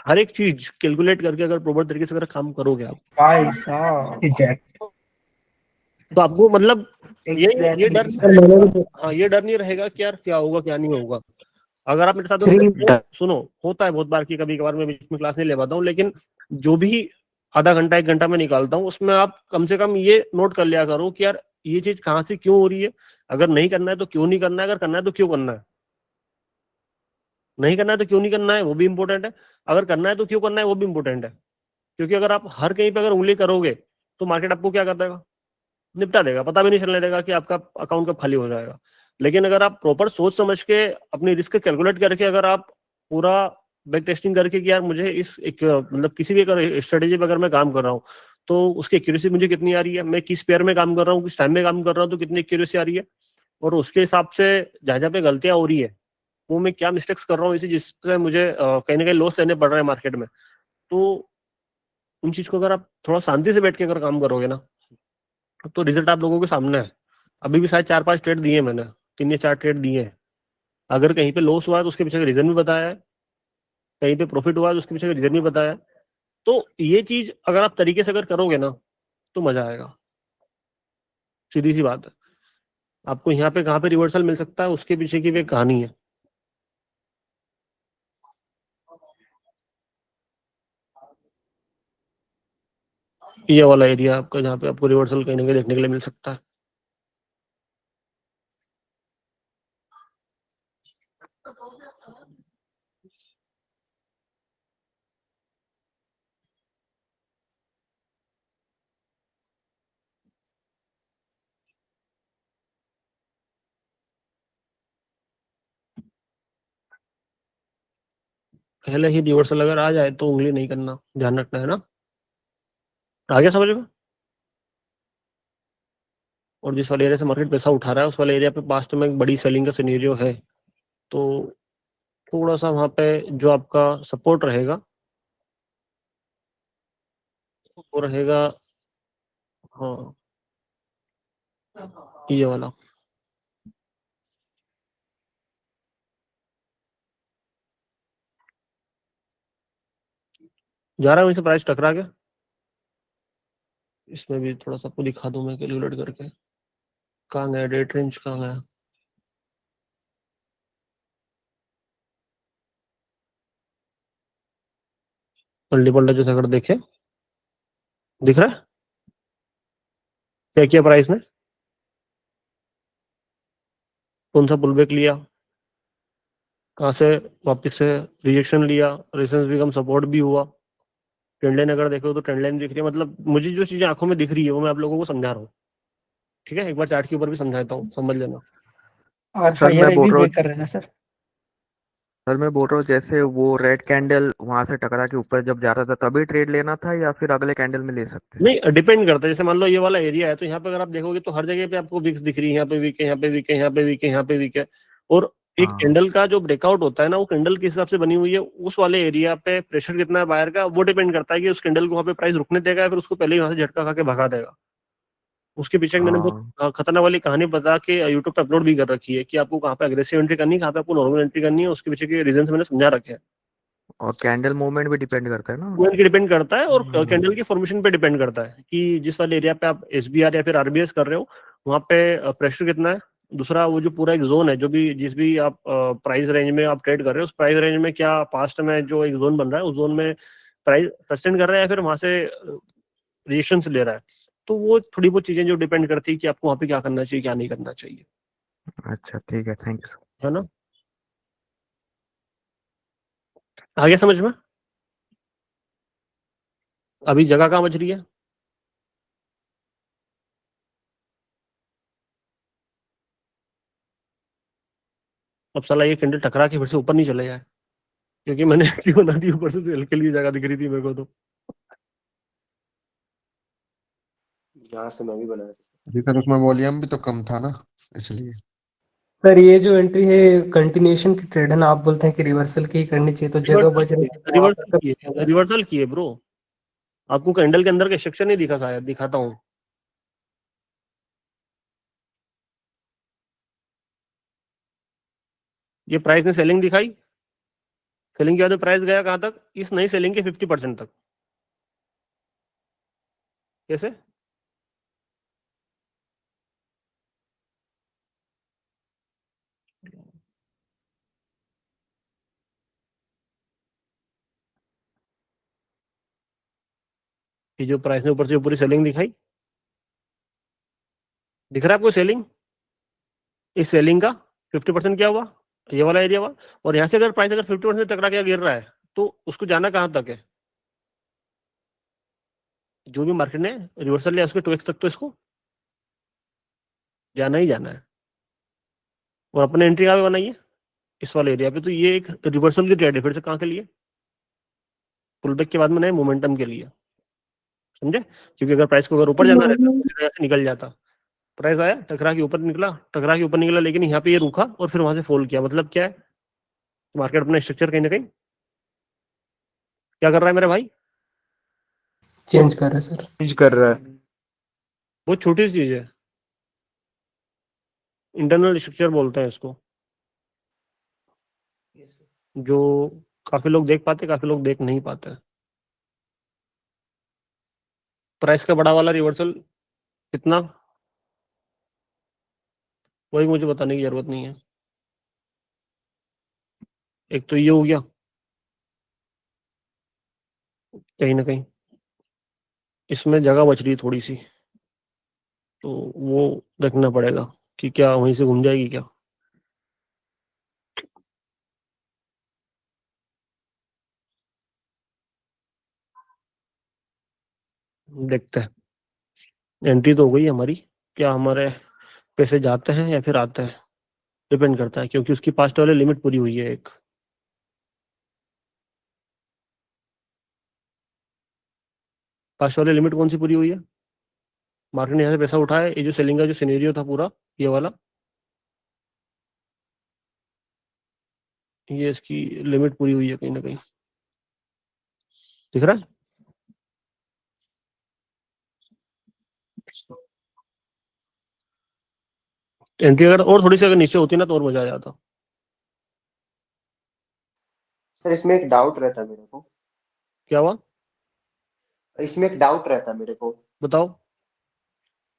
हर एक चीज कैलकुलेट करके अगर प्रॉपर तरीके से अगर काम करोगे आप, भाई साहब तो आपको मतलब ये डर, Exactly. हाँ ये डर नहीं रहेगा कि यार क्या होगा क्या नहीं होगा। अगर आप मेरे साथ सुनो, होता है बहुत बार कि कभी कभार मैं बीच में क्लास नहीं ले पाता हूँ, लेकिन जो भी आधा घंटा 1 घंटा में निकालता हूँ उसमें आप कम से कम ये नोट कर लिया करो कि यार ये चीज कहाँ से क्यों हो रही है, अगर नहीं करना है तो क्यों नहीं करना है, अगर करना है तो क्यों करना है, नहीं करना है तो क्यों नहीं करना है, वो भी इंपॉर्टेंट है, अगर करना है तो क्यों करना है, वो भी इंपॉर्टेंट है। क्योंकि अगर आप हर कहीं पे अगर उंगली करोगे तो मार्केट आपको क्या कर देगा, निपटा देगा, पता भी नहीं चलने देगा कि आपका अकाउंट कब खाली हो जाएगा। लेकिन अगर आप प्रॉपर सोच समझ के अपनी रिस्क कैलकुलेट करके अगर आप पूरा बैक टेस्टिंग करके कि यार मुझे इस एक मतलब किसी भी अगर स्ट्रेटेजी पे अगर मैं काम कर रहा हूँ तो उसकी एक्यूरेसी मुझे कितनी आ रही है, मैं किस पेयर में काम कर रहा हूँ, किस टाइम में काम कर रहा हूँ, तो कितनी एक्यूरेसी आ रही है, और उसके हिसाब से जहाँ जहाँ पे गलतियां हो रही है वो मैं क्या मिस्टेक्स कर रहा हूँ, इसी जिससे मुझे कहीं ना कहीं लॉस लेने पड़ रहा है मार्केट में। तो उन चीज को अगर आप थोड़ा शांति से बैठ के अगर काम करोगे ना तो रिजल्ट आप लोगों के सामने है। अभी भी शायद 4-5 ट्रेड दिए मैंने, 3 या 4 ट्रेड दिए हैं। अगर कहीं पे लॉस हुआ है तो उसके पीछे का रीजन भी बताया है, कहीं पे प्रॉफिट हुआ है तो उसके पीछे का रीजन भी बताया है। तो ये चीज अगर आप तरीके से अगर करोगे ना तो मजा आएगा, सीधी सी बात है। आपको यहाँ पे कहाँ पे रिवर्सल मिल सकता है उसके पीछे की भी एक कहानी है। ये वाला एरिया आपका जहाँ पे आपको रिवर्सल कहीं ना कहीं देखने के लिए मिल सकता है। पहले ही रिवर्सल अगर आ जाए तो उंगली नहीं करना, ध्यान रखना है ना, आगे समझ में। और जिस वाले एरिया से मार्केट पैसा उठा रहा है उस वाले एरिया पे पास्ट में एक बड़ी सेलिंग का सिनेरियो है, तो थोड़ा सा वहां पे जो आपका सपोर्ट रहेगा वो रहेगा, हाँ ये वाला। जा रहा है वहीं से प्राइस टकरा के, इसमें भी थोड़ा सा आपको दिखा दूं मैं कैलकुलेट करके, कहाँ गया डेट रेंज, कहाँ गया, मल्टीपल जैसे अगर देखे दिख रहा है क्या किया प्राइस ने, कौन सा पुलबैक लिया, कहाँ से वापस से रिजेक्शन लिया, रेजिस्टेंस भी कम, सपोर्ट भी हुआ। ट्रेंड लाइन अगर देखो तो ट्रेंड लाइन दिख रही है, मतलब मुझे जो चीजें आंखों में दिख रही है वो मैं आप लोगों को समझा रहा हूँ, ठीक है। एक बार चार्ट के ऊपर भी समझाता हूँ, समझ लेना। और सर हायर मैं आई बोल भी रहा हूँ ब्रेक कर रहे हैं ना सर। सर मैं बोल रहा हूँ जैसे वो रेड कैंडल वहां से टकरा के ऊपर जब जा रहा था तभी ट्रेड लेना था या फिर अगले कैंडल में ले सकते हैं? नहीं डिपेंड करता है, जैसे मान लो ये वाला एरिया है तो यहाँ पे अगर आप देखोगे तो हर जगह पे आपको विक्स दिख रही है, यहाँ पे वीक है, यहाँ पे वीक है, यहाँ पे वीक है, यहाँ पे वीक है। और एक हाँ कैंडल का जो ब्रेकआउट होता है ना वो कैंडल किस हिसाब से बनी हुई है, उस वाले एरिया पे प्रेशर कितना है बायर का, वो डिपेंड करता है कि उस कैंडल को वहाँ पे प्राइस रुकने देगा या फिर उसको पहले ही वहां से झटका खा के भगा देगा। उसके पीछे मैंने बहुत खतरनाक वाली कहानी बता के यूट्यूब पे अपलोड भी कर रखी है कि आपको कहाँ पे अग्रेसिव एंट्री करनी है, कहाँ पे आपको नॉर्मल एंट्री करनी है, उसके पीछे के रीजन मैंने समझा रखे हैं। और कैंडल मूवमेंट भी डिपेंड करता है ना, मूवमेंट की डिपेंड करता है और कैंडल की फॉर्मेशन पे डिपेंड करता है कि जिस वाले एरिया पे आप एसबीआर या फिर आरबीएस कर रहे हो वहाँ पे प्रेशर कितना है। दूसरा वो जो पूरा एक जोन है, जो भी जिस भी आप प्राइस रेंज में आप ट्रेड कर रहे हो, उस प्राइस रेंज में क्या पास्ट में जो एक जोन बन रहा है उस जोन में प्राइस सस्टेन कर रहा है या फिर वहां से रिएक्शंस ले रहा है। तो वो थोड़ी बहुत चीजें जो डिपेंड करती है कि आपको वहाँ पे क्या करना चाहिए क्या नहीं करना चाहिए। अच्छा ठीक है, थैंक यू। है ना, आगे समझ में? अभी जगह कहाँ बच रही है? अब साला ये कैंडल टकरा के फिर से ऊपर नहीं चले जाए, क्योंकि मैंने एंट्री बना दी ऊपर से सेल के लिए जगह दिख रही थी मेरे को। तो यहाँ से मैं भी बनाया जी सर, उसमें वॉल्यूम भी तो कम था ना, इसलिए। सर ये जो एंट्री है कंटिन्यूएशन की ट्रेड है ना, आप बोलते हैं कि रिवर्सल की ही करनी चाहिए, तो जगह बच रही है। रिवर्सल की है ब्रो, आपको कैंडल के अंदर का स्ट्रक्चर नहीं दिखा, शायद दिखाता हूँ। ये प्राइस ने सेलिंग दिखाई, सेलिंग के बाद प्राइस गया कहां तक? इस नई सेलिंग के 50% तक। कैसे? ये जो प्राइस ने ऊपर से पूरी सेलिंग दिखाई, दिख रहा है आपको सेलिंग? इस सेलिंग का 50% क्या हुआ? ये वाला एरिया हुआ। और यहाँ से अगर प्राइस अगर 50% टकरा के गिर रहा है तो उसको जाना कहां तक है? जो भी मार्केट ने रिवर्सल लिया उसके 2x तक तो इसको जाना ही जाना है। और अपने एंट्री कहाँ पे बनाई है? इस वाले एरिया पे। तो ये एक रिवर्सल की ट्रेड है, फिर से कहाँ के लिए? पुलबैक के बाद में नए मोमेंटम के लिए, समझे? क्योंकि अगर प्राइस को अगर ऊपर जाना रहता तो यहाँ से निकल जाता। प्राइस आया, टकरा के ऊपर निकला, टकरा के ऊपर निकला, लेकिन यहाँ पे ये रुका और फिर वहां से फॉल किया। मतलब क्या है? मार्केट अपना स्ट्रक्चर कहीं ना कहीं क्या कर रहा है मेरे भाई? चेंज कर रहा है सर, चेंज कर रहा है। बहुत छोटी सी चीज है, इंटरनल स्ट्रक्चर बोलते हैं इसको, जो काफी लोग देख पाते, काफी लोग देख नहीं पाते। प्राइस का बड़ा वाला रिवर्सल कितना, वही मुझे बताने की जरूरत नहीं है। एक तो ये हो गया, कहीं ना कहीं इसमें जगह बच रही है थोड़ी सी, तो वो देखना पड़ेगा कि क्या वहीं से घूम जाएगी क्या। देखते हैं। एंट्री तो हो गई हमारी, क्या हमारे पैसे जाते हैं या फिर आते हैं डिपेंड करता है, क्योंकि उसकी पास्ट वाली लिमिट पूरी हुई है। एक पास्ट वाली लिमिट कौन सी पूरी हुई है? मार्केट ने यहाँ से पैसा उठाया, ये जो सेलिंग का जो सिनेरियो था पूरा ये वाला, ये इसकी लिमिट पूरी हुई है कहीं ना कहीं, दिख रहा है? एंट्री अगर और थोड़ी सी अगर नीचे होती ना तो और मजा आ जाता। सर इसमें एक डाउट रहता है मेरे को। क्या हुआ? इसमें एक डाउट रहता है मेरे को। बताओ।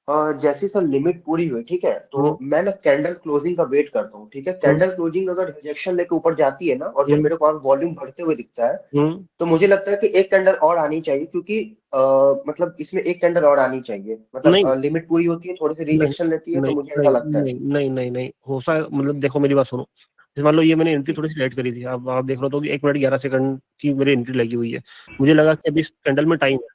जैसे सर लिमिट पूरी हुई, ठीक है, तो मैं ना कैंडल क्लोजिंग का वेट करता हूँ, ठीक है। कैंडल क्लोजिंग अगर रिजेक्शन लेके ऊपर जाती है ना और जब मेरे को वॉल्यूम बढ़ते हुए दिखता है तो मुझे लगता है कि एक कैंडल और आनी चाहिए, क्योंकि मतलब इसमें एक कैंडल और आनी चाहिए। मतलब लिमिट पूरी होती है, थोड़ी सी रिजेक्शन लेती है, तो मुझे ऐसा लगता है। नहीं हो सकता। मतलब देखो मेरी बात सुनो, मान लो ये मैंने एंट्री थोड़ी सी लेट करी थी, अब आप देख रहे हो तो 1 मिनट 11 सेकंड की मेरी एंट्री लगी हुई है। मुझे लगा कि अभी इस कैंडल में टाइम है,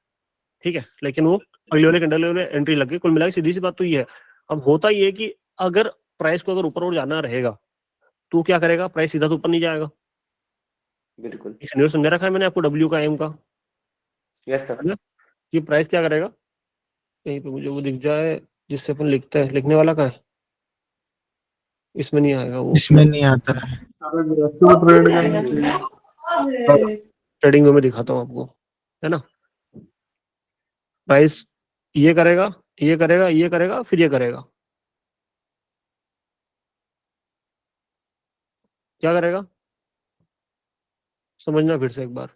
ठीक है, लेकिन वो अगले वाले कैंडल में एंट्री लग गई। कुल मिला के सीधी सी बात तो ये है। अब होता ये है कि अगर प्राइस को अगर ऊपर और जाना रहेगा तो क्या करेगा? प्राइस सीधा तो ऊपर नहीं जाएगा। बिल्कुल सिनेरियो समझा रखा है मैंने आपको, डब्ल्यू का, एम का। Yes sir. कि प्राइस क्या करेगा? कहीं पे मुझे वो दिख जाए जिससे अपन लिखते हैं, लिखने वाला का है, इसमें नहीं आएगा वो, इसमें नहीं आता है। ट्रेडिंग में मैं दिखाता हूँ आपको, है ना। प्राइस ये करेगा, ये करेगा, ये करेगा, फिर ये करेगा। क्या करेगा समझना फिर से एक बार।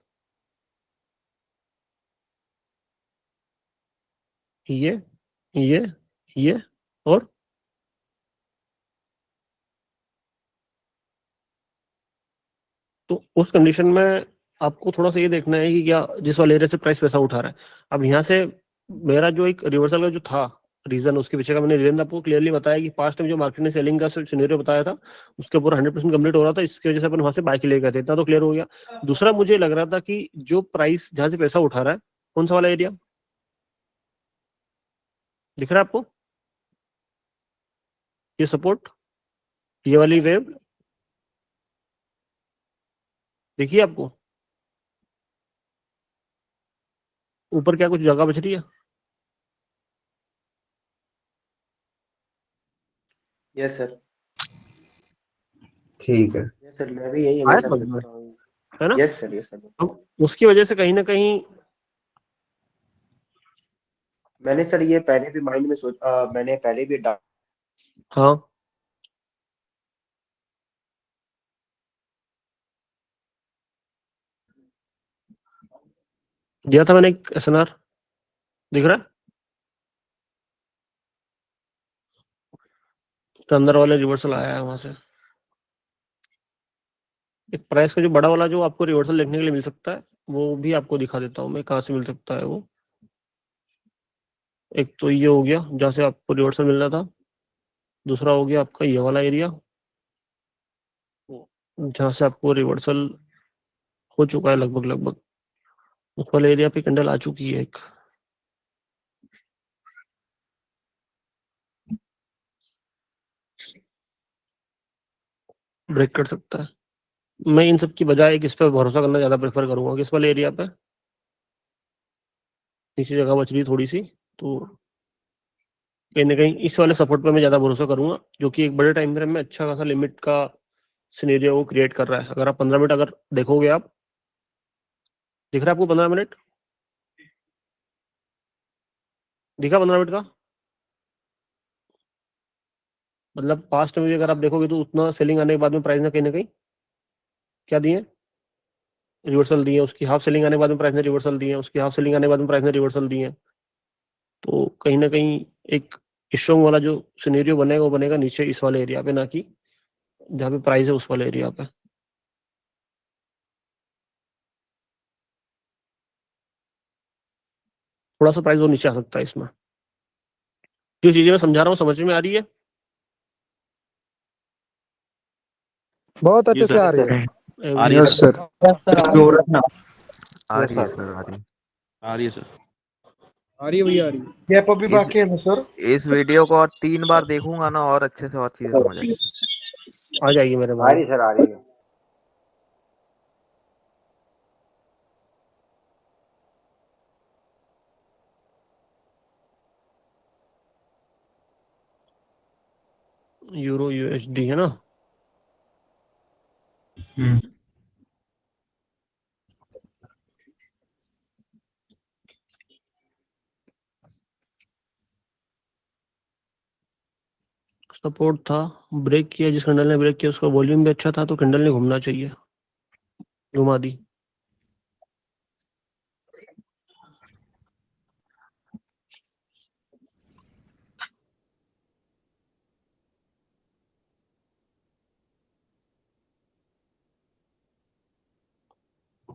ये और तो उस कंडीशन में आपको थोड़ा सा ये देखना है कि क्या जिस वाले एरिया से प्राइस पैसा उठा रहा है। अब यहाँ से मेरा जो एक रिवर्सल का जो था रीजन, उसके पीछे का मैंने रीजन आपको क्लियरली बताया कि पास्ट में जो मार्केट ने सेलिंग का सिनेरियो बताया था उसके ऊपर 100% कंप्लीट हो रहा था, इसकी वजह से अपन वहां से बाय के लिए गए थे। इतना तो क्लियर हो गया। दूसरा मुझे लग रहा था कि जो प्राइस जहां से पैसा उठा रहा है कौन सा वाला एरिया दिख रहा है आपको, ये सपोर्ट, ये वाली वेव देखिए आपको ऊपर क्या कुछ जगह बच रही है? Yes sir. ठीक है। यस सर, मैं भी यही आया हमेशा समझ में, सोचता हूँ। है ना? Yes sir, yes sir. अब उसकी वजह से कहीं ना कहीं मैंने सर ये पहले भी माइंड में मैंने पहले भी हाँ दिया था मैंने एक एसएनआर, दिख रहा है? तो अंदर वाले रिवर्सल आया है वहां से। एक प्राइस का जो बड़ा वाला जो आपको रिवर्सल देखने के लिए मिल सकता है वो भी आपको दिखा देता हूँ मैं कहाँ से मिल सकता है वो। एक तो ये हो गया जहाँ से आपको रिवर्सल मिलना था, दूसरा हो गया आपका ये वाला एरिया जहाँ से आपको रिवर्सल हो चुका है लगभग लगभग, उस वाले एरिया पे कैंडल आ चुकी है एक। ब्रेक कर सकता है। मैं इन सब की बजाय इस पर भरोसा करना ज्यादा प्रेफर करूंगा कि इस वाले एरिया पे नीचे जगह बच रही है थोड़ी सी, तो कहीं ना कहीं इस वाले सपोर्ट पे मैं ज्यादा भरोसा करूंगा जो कि एक बड़े टाइम फ्रेम में अच्छा खासा लिमिट का सिनेरियो वो क्रिएट कर रहा है। अगर आप 15 मिनट अगर देखोगे, आप दिख रहा है आपको 15 मिनट दिखा 15 मिनट का, मतलब पास्ट में भी अगर आप देखोगे तो उतना सेलिंग आने के बाद में प्राइस ने कहीं ना कहीं क्या दिए, रिवर्सल दिए। उसकी हाफ सेलिंग आने के बाद में प्राइस ने रिवर्सल दिए, उसकी हाफ सेलिंग आने के बाद में प्राइस ने रिवर्सल दिए। तो कहीं ना कहीं एक स्ट्रॉन्ग वाला जो सिनेरियो बनेगा वो बनेगा नीचे इस वाले एरिया पे, ना कि जहाँ पे प्राइस है उस वाले एरिया पे। थोड़ा सा प्राइस और नीचे आ सकता है इसमें। जो चीजें मैं समझा रहा हूँ समझ में आ रही है? बहुत अच्छे से आ रही है। आ रही है सर। आ रही है सर, आ रही है। आ रही है सर, आ रही है भैया, आ रही है। गैप अभी बाकी है ना सर? इस वीडियो को और 3 बार देखूंगा ना और अच्छे से और चीजें समझ आएगी। आ जाएगी मेरे आ भाई। रही सर, आ रही है। यूरो यूएसडी है ना? सपोर्ट था, ब्रेक किया, जिस कैंडल ने ब्रेक किया उसका वॉल्यूम भी अच्छा था, तो कैंडल ने घूमना चाहिए, घुमा दी।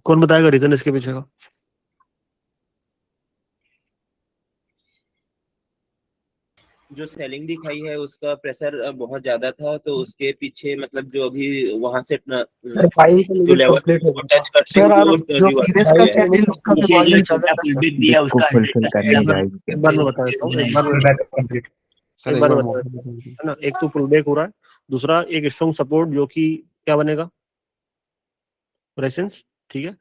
कौन बताएगा रीजन इसके पीछे का? जो सेलिंग दिखाई है उसका प्रेशर बहुत ज्यादा था, तो उसके पीछे मतलब जो अभी वहां से बाइंग का जो लिमिट लेवल कंप्लीट हो को गया टच करते सर। हुए और वो जो रिवर्स सीरीज हो का गया है। चैनल उसका भी पीछे जो वॉल्यूम छोटा ज्यादा फुल ब्रेक दिया उसका फुलफिल करने एक बार मैं बता देता हूँ, एक बार सर एक मैं बार बता देता हूँ, है ना? एक तो पुल बैक हो रहा है, दूसरा एक स्ट्रॉन्ग सपोर्ट जो कि क्या बनेगा, रेजिस्टेंस, ठीक है।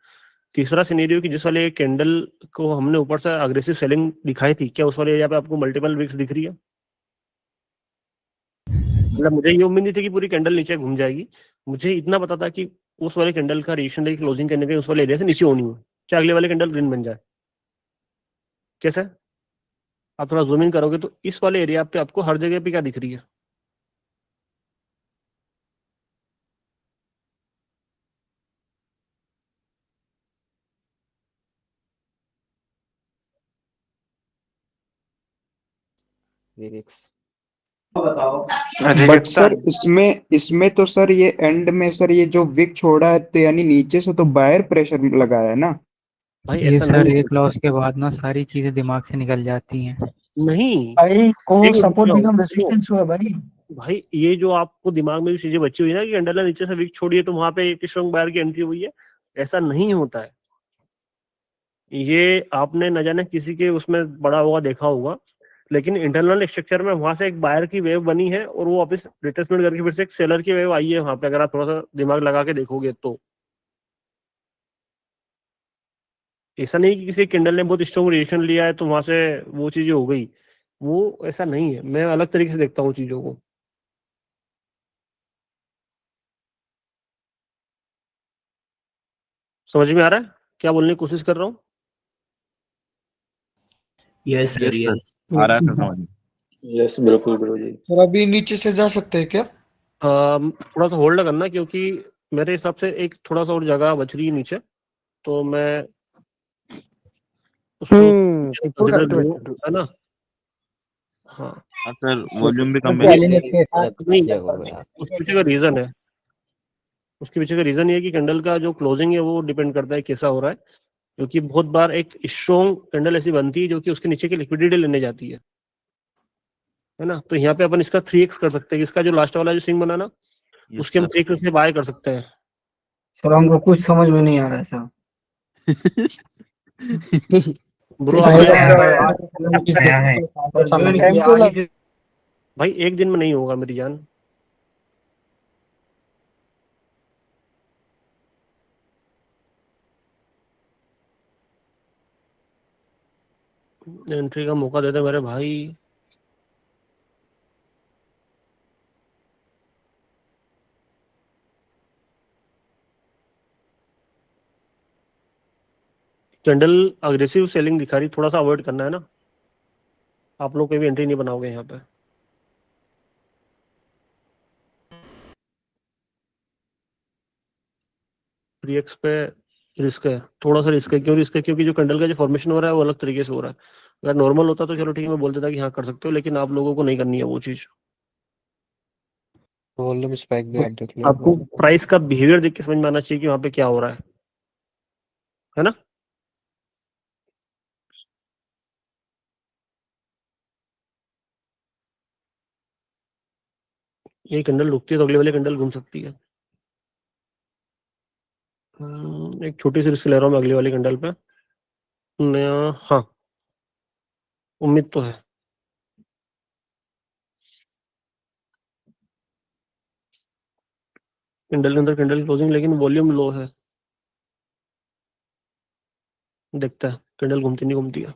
तीसरा सिनेरियो कि जिस वाले कैंडल को हमने ऊपर से अग्रेसिव सेलिंग दिखाई थी, क्या उस वाले एरिया पे आपको मल्टीपल विक्स दिख रही है? मतलब मुझे ये उम्मीद नहीं थी कि पूरी कैंडल नीचे घूम जाएगी, मुझे इतना पता था कि उस वाले कैंडल का रिएक्शन रे क्लोजिंग करने के उस वाले एरिया से नीचे होनी है, चाहे अगले वाले कैंडल ग्रीन बन जाए। कैसे? आप थोड़ा जूम इन करोगे तो इस वाले एरिया पे आपको हर जगह पे क्या दिख रही है? बट सर इसमें तो सर ये एंड में सर ये जो विक छोड़ा है तो यानी नीचे से तो बायर प्रेशर लगाया है ना भाई ये ऐसा सर नहीं एक लॉस के बाद ना सारी चीजें दिमाग से निकल जाती हैं। नहीं भाई को देखो, सपोर्ट देखो, बिकम रेजिस्टेंस हुआ भाई। भाई ये जो आपको दिमाग में जो चीजें बची हुई है ना कि कैंडल ने नीचे से विक छोड़ी है तो वहां पे एक स्ट्रॉन्ग बायर की एंट्री हुई है, ऐसा नहीं होता है। ये आपने न जाने किसी के उसमें बड़ा होगा देखा होगा, लेकिन इंटरनल स्ट्रक्चर में वहां से एक बायर की वेव बनी है और वो वापस रिट्रेसमेंट करके फिर से एक सेलर की वेव आई है वहां पे, अगर आप थोड़ा सा दिमाग लगा के देखोगे तो। ऐसा नहीं कि किसी कैंडल ने बहुत स्ट्रॉन्ग रिएक्शन लिया है तो वहां से वो चीजें हो गई, वो ऐसा नहीं है। मैं अलग तरीके से देखता हूँ चीजों को। समझ में आ रहा है क्या बोलने की कोशिश कर रहा हूँ? यस सर, यस आ रहा है सर समझ में। यस बिल्कुल गुरु जी। सर अभी नीचे से जा सकते हैं क्या? थोड़ा सा होल्ड करना क्योंकि मेरे हिसाब से एक थोड़ा सा और जगह बच रही है नीचे, तो मैं उसको consider करूँ, है ना? हाँ सर वॉल्यूम भी कम है। उसके पीछे का रीजन है, उसके पीछे का रीजन ये है कि कैंडल का जो क्लोजिंग है वो डिपेंड करता है कैसा हो रहा है, क्योंकि बहुत बार एक स्ट्रॉन्ग कैंडल ऐसी बनती है जो कि उसके नीचे की लिक्विडिटी लेने जाती है ना? तो यहाँ पे अपन इसका 3x कर सकते हैं, इसका जो लास्ट वाला जो स्विंग बना ना उसके हम 3x से बाय कर सकते हैं। सर हमको कुछ समझ में नहीं आ रहा है सर। ब्रो भाई एक दिन में नहीं होगा मेरी जान। एंट्री का मौका देते मेरे भाई। कैंडल अग्रेसिव सेलिंग दिखा रही, थोड़ा सा अवॉइड करना है ना, आप लोग कोई भी एंट्री नहीं बनाओगे यहाँ पे। थ्री एक्स पे रिस्क है, थोड़ा सा रिस्क है। क्यों रिस्क है? क्योंकि जो कैंडल का जो फॉर्मेशन हो रहा है वो अलग तरीके से हो रहा है। अगर नॉर्मल होता तो चलो ठीक है मैं बोल देता कि हाँ कर सकते हो, लेकिन आप लोगों को नहीं करनी है वो चीज। वॉल्यूम स्पाइक भी एंटर किया आपको प्राइस का बिहेवियर देख के समझ में आना चाहिए कि वहां पे क्या हो रहा है ना? ये कैंडल रुकती है तो अगले वाले कैंडल घूम सकती है। एक छोटी सी रिस्क ले रहा हूँ मैं अगली वाली कैंडल पे। हाँ उम्मीद तो है। कैंडल के अंदर कैंडल क्लोजिंग, लेकिन वॉल्यूम लो है। देखता है कैंडल घूमती नहीं घूमती है।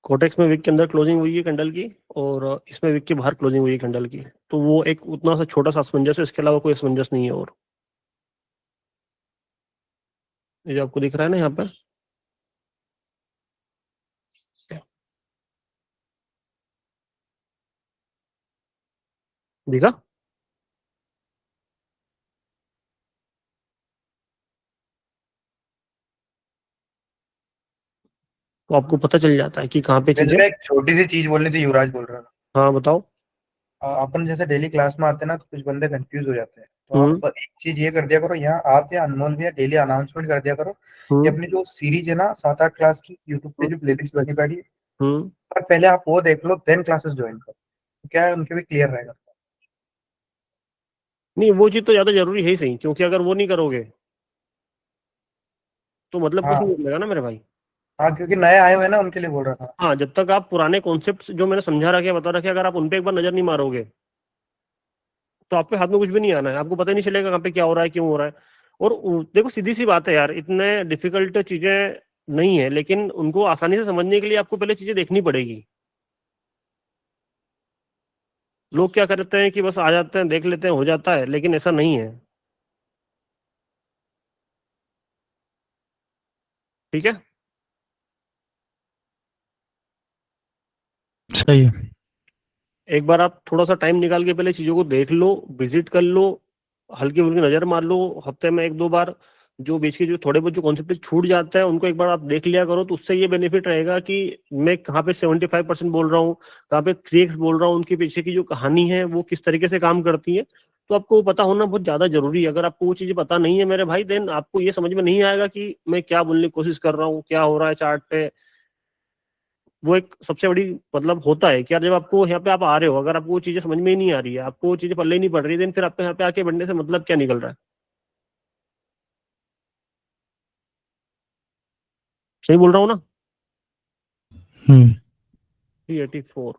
कोटेक्स में वीक के अंदर क्लोजिंग हुई है कैंडल की, और इसमें वीक के बाहर क्लोजिंग हुई है कैंडल की, तो वो एक उतना सा छोटा सा असमंजस है, इसके अलावा कोई असमंजस नहीं है। और ये जो आपको दिख रहा है ना यहाँ पे, दिखा? तो आपको पता चल जाता है कि कहाँ पे चीजें। एक छोटी सी चीज बोलनी थी, युवराज बोल रहा था। हाँ बताओ। अपन जैसे डेली क्लास में आते हैं ना तो कुछ बंदे कंफ्यूज हो जाते हैं, तो आप एक चीज ये कर दिया करो, यहाँ आप या अनमोल भैया डेली अनाउंसमेंट कर दिया करो कि अपनी जो सीरीज है ना 7-8 क्लास की यूट्यूब पे जो प्लेलिस्ट बनी पड़ी है, और पहले आप वो देख लो देन क्लासेस ज्वाइन करो, तो क्या है उनके भी क्लियर रहेगा। नहीं वो चीज तो ज्यादा जरूरी है ही सही, क्योंकि अगर वो नहीं करोगे तो मतलब कुछ नहीं मिलेगा ना मेरे भाई। हाँ क्योंकि नए आए हुए ना उनके लिए बोल रहा था। हाँ जब तक आप पुराने कॉन्सेप्ट जो मैंने समझा रखे बता रखे अगर आप उन पे एक बार नजर नहीं मारोगे तो आपके हाथ में कुछ भी नहीं आना है, आपको पता ही नहीं चलेगा कहाँ पे क्या हो रहा है, क्यों हो रहा है। और देखो सीधी सी बात है यार, इतने डिफिकल्ट चीजें नहीं है, लेकिन उनको आसानी से समझने के लिए आपको पहले चीजें देखनी पड़ेगी। लोग क्या करते हैं कि बस आ जाते हैं, देख लेते हैं, हो जाता है, लेकिन ऐसा नहीं है। ठीक है, सही है। एक बार आप थोड़ा सा टाइम निकाल के पहले चीजों को देख लो, विजिट कर लो, हल्की फुल्की नजर मार लो, हफ्ते में 1-2 बार जो बीच के जो थोड़े बहुत जो कॉन्सेप्ट छूट जाता है उनको एक बार आप देख लिया करो। तो उससे ये बेनिफिट रहेगा कि मैं कहाँ पे 75% बोल रहा हूँ, कहाँ पे 3x बोल रहा हूँ, उनके पीछे की जो कहानी है वो किस तरीके से काम करती है, तो आपको पता होना बहुत ज्यादा जरूरी है। अगर आपको वो चीजें पता नहीं है मेरे भाई, देन आपको ये समझ में नहीं आएगा कि मैं क्या बोलने की कोशिश कर रहा हूँ, क्या हो रहा है चार्ट पे। वो एक सबसे बड़ी मतलब होता है कि यार जब आपको यहाँ पे आप आ रहे हो, अगर आपको वो चीजें समझ में ही नहीं आ रही है, आपको वो चीजें पल्ले ही नहीं पड़ रही, देन फिर आपको यहाँ पे आके बढ़ने से मतलब क्या निकल रहा है। सही बोल रहा हूँ ना? 384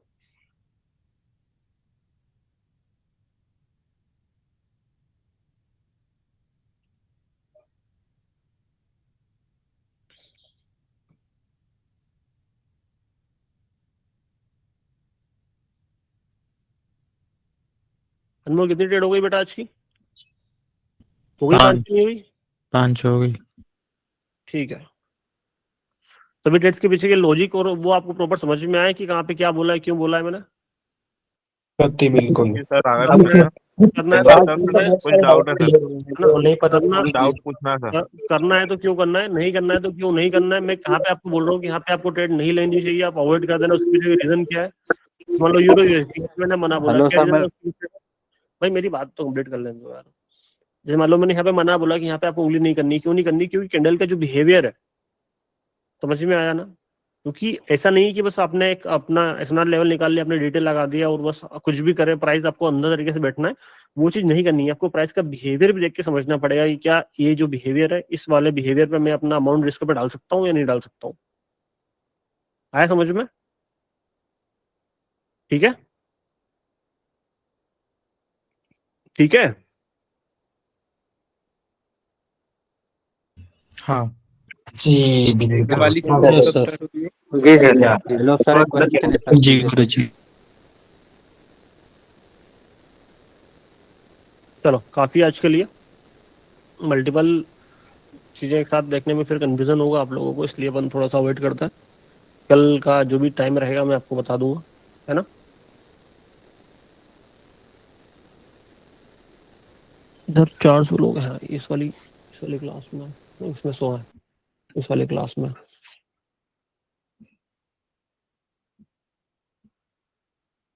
अनमोल कितनी ट्रेड हो गई बेटा आज की? हो गई 5 की? नहीं हुई? 5 हो गई। ठीक है, सभी ट्रेड्स के पीछे के लॉजिक और वो आपको प्रॉपर समझ में आया कि कहाँ पे क्या बोला है, क्यों बोला है मैंने? बिल्कुल सर करना है कुछ डाउट है सर, नहीं पता, डाउट पूछना है सर। करना है तो क्यों करना है, नहीं करना है तो क्यों नहीं करना है। मैं कहाँ पे आपको बोल रहा हूँ कि यहाँ पे आपको ट्रेड नहीं लेनी चाहिए, आप अवॉइड कर देना, उसके पीछे रीजन क्या है? मान लो यूरो यूएसडी मैंने मना बोला, हेलो क्या सर, रीजन है उसके पीछे? भाई मेरी बात तो कंप्लीट कर लेने दो यार। जैसे मान लो मैंने यहाँ पे मना बोला कि यहाँ पे आपको उंगली नहीं करनी, क्यों नहीं करनी? क्योंकि कैंडल का जो बिहेवियर है, समझ में आया ना? क्योंकि ऐसा नहीं कि बस आपने एक अपना एसएनआर लेवल निकाल लिया, आपने डिटेल लगा दिया और बस कुछ भी करे, प्राइस आपको अंदर तरीके से बैठना है, वो चीज नहीं करनी है। आपको प्राइस का बिहेवियर भी देख के समझना पड़ेगा कि क्या ये जो बिहेवियर है, इस वाले बिहेवियर पे मैं अपना अमाउंट रिस्क पे डाल सकता हूँ या नहीं डाल सकता हूँ। आया समझ में? ठीक है, ठीक है। हाँ जी बिल्कुल। हेलो सर, हेलो सर, एक क्वेश्चन है सर। जी गुरुजी। चलो काफी आज के लिए, मल्टीपल चीजें एक साथ देखने में फिर कंफ्यूजन होगा आप लोगों को, इसलिए अपन थोड़ा सा वेट करता है। कल का जो भी टाइम रहेगा मैं आपको बता दूंगा, है ना? इधर 400 लोग हैं इस वाली क्लास में, इसमें 100 है इस वाली क्लास में।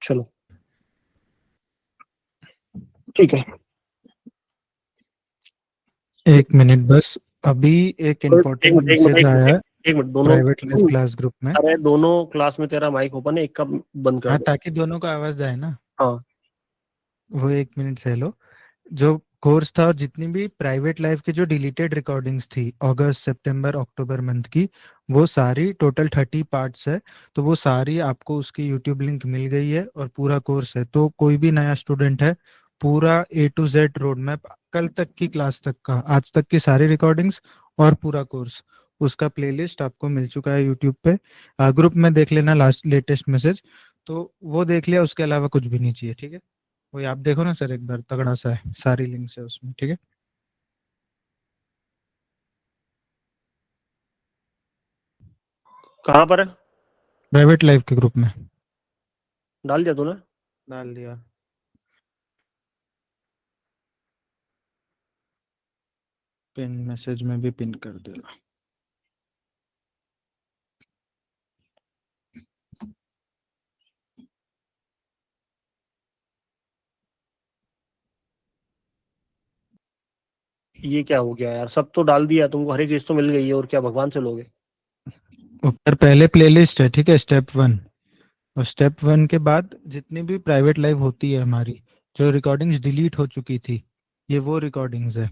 चलो ठीक है, 1 मिनट बस, अभी एक इम्पोर्टेंट मैसेज आया है एक मिनट दोनों प्राइवेट लाइव क्लास ग्रुप में। अरे दोनों क्लास में तेरा माइक ओपन है, एक का बंद कर हाँ, दो। ताकि दोनों का आवाज जाए ना। हाँ वो 1 मिनट से लो। जो कोर्स था और जितनी भी प्राइवेट लाइफ की जो डिलीटेड रिकॉर्डिंग्स थी अगस्त सितंबर अक्टूबर मंथ की, वो सारी टोटल 30 पार्ट्स है। तो वो सारी आपको उसकी यूट्यूब लिंक मिल गई है और पूरा कोर्स है। तो कोई भी नया स्टूडेंट है, पूरा A to Z road map, कल तक की क्लास तक का, आज तक की सारी रिकॉर्डिंग्स और पूरा कोर्स, उसका प्लेलिस्ट आपको मिल चुका है यूट्यूब पे। ग्रुप में देख लेना लास्ट लेटेस्ट मैसेज, तो वो देख लिया, उसके अलावा कुछ भी नहीं चाहिए। ठीक है, वही आप देखो ना सर, एक बार तगड़ा सा है, सारी लिंक्स है उसमें। ठीक है, कहाँ पर है? प्राइवेट लाइफ के ग्रुप में डाल दिया तूने? डाल दिया। पिन मैसेज में भी पिन कर देगा। ये क्या हो गया यार, सब तो डाल दिया तुमको, हर एक चीज तो मिल गई है, और क्या भगवान से लोगे? ऊपर पहले प्लेलिस्ट है, ठीक है, स्टेप 1, और स्टेप 1 के बाद जितनी भी प्राइवेट लाइव होती है हमारी, जो रिकॉर्डिंग्स डिलीट हो चुकी थी, ये वो रिकॉर्डिंग्स है।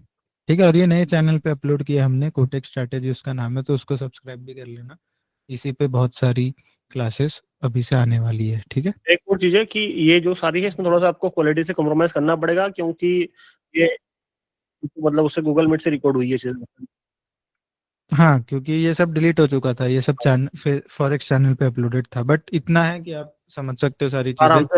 ठीक है, और ये नए चैनल पे अपलोड किया हमने, कोटेक स्ट्रैटेजी उसका नाम है, तो उसको सब्सक्राइब भी कर लेना। इसी पे बहुत सारी क्लासेस अभी से आने वाली है। ठीक है, एक और चीज है कि ये जो सारी है इसमें थोड़ा सा आपको क्वालिटी से कॉम्प्रोमाइज करना पड़ेगा, क्योंकि ये मतलब उससे गूगल मीट से रिकॉर्ड हुई है चीज। हाँ, क्योंकि ये सब डिलीट हो चुका था, ये सब चैनल फॉरेक्स चैनल पे अपलोडेड था, बट इतना है कि आप समझ सकते हो सारी आराम चीजें। से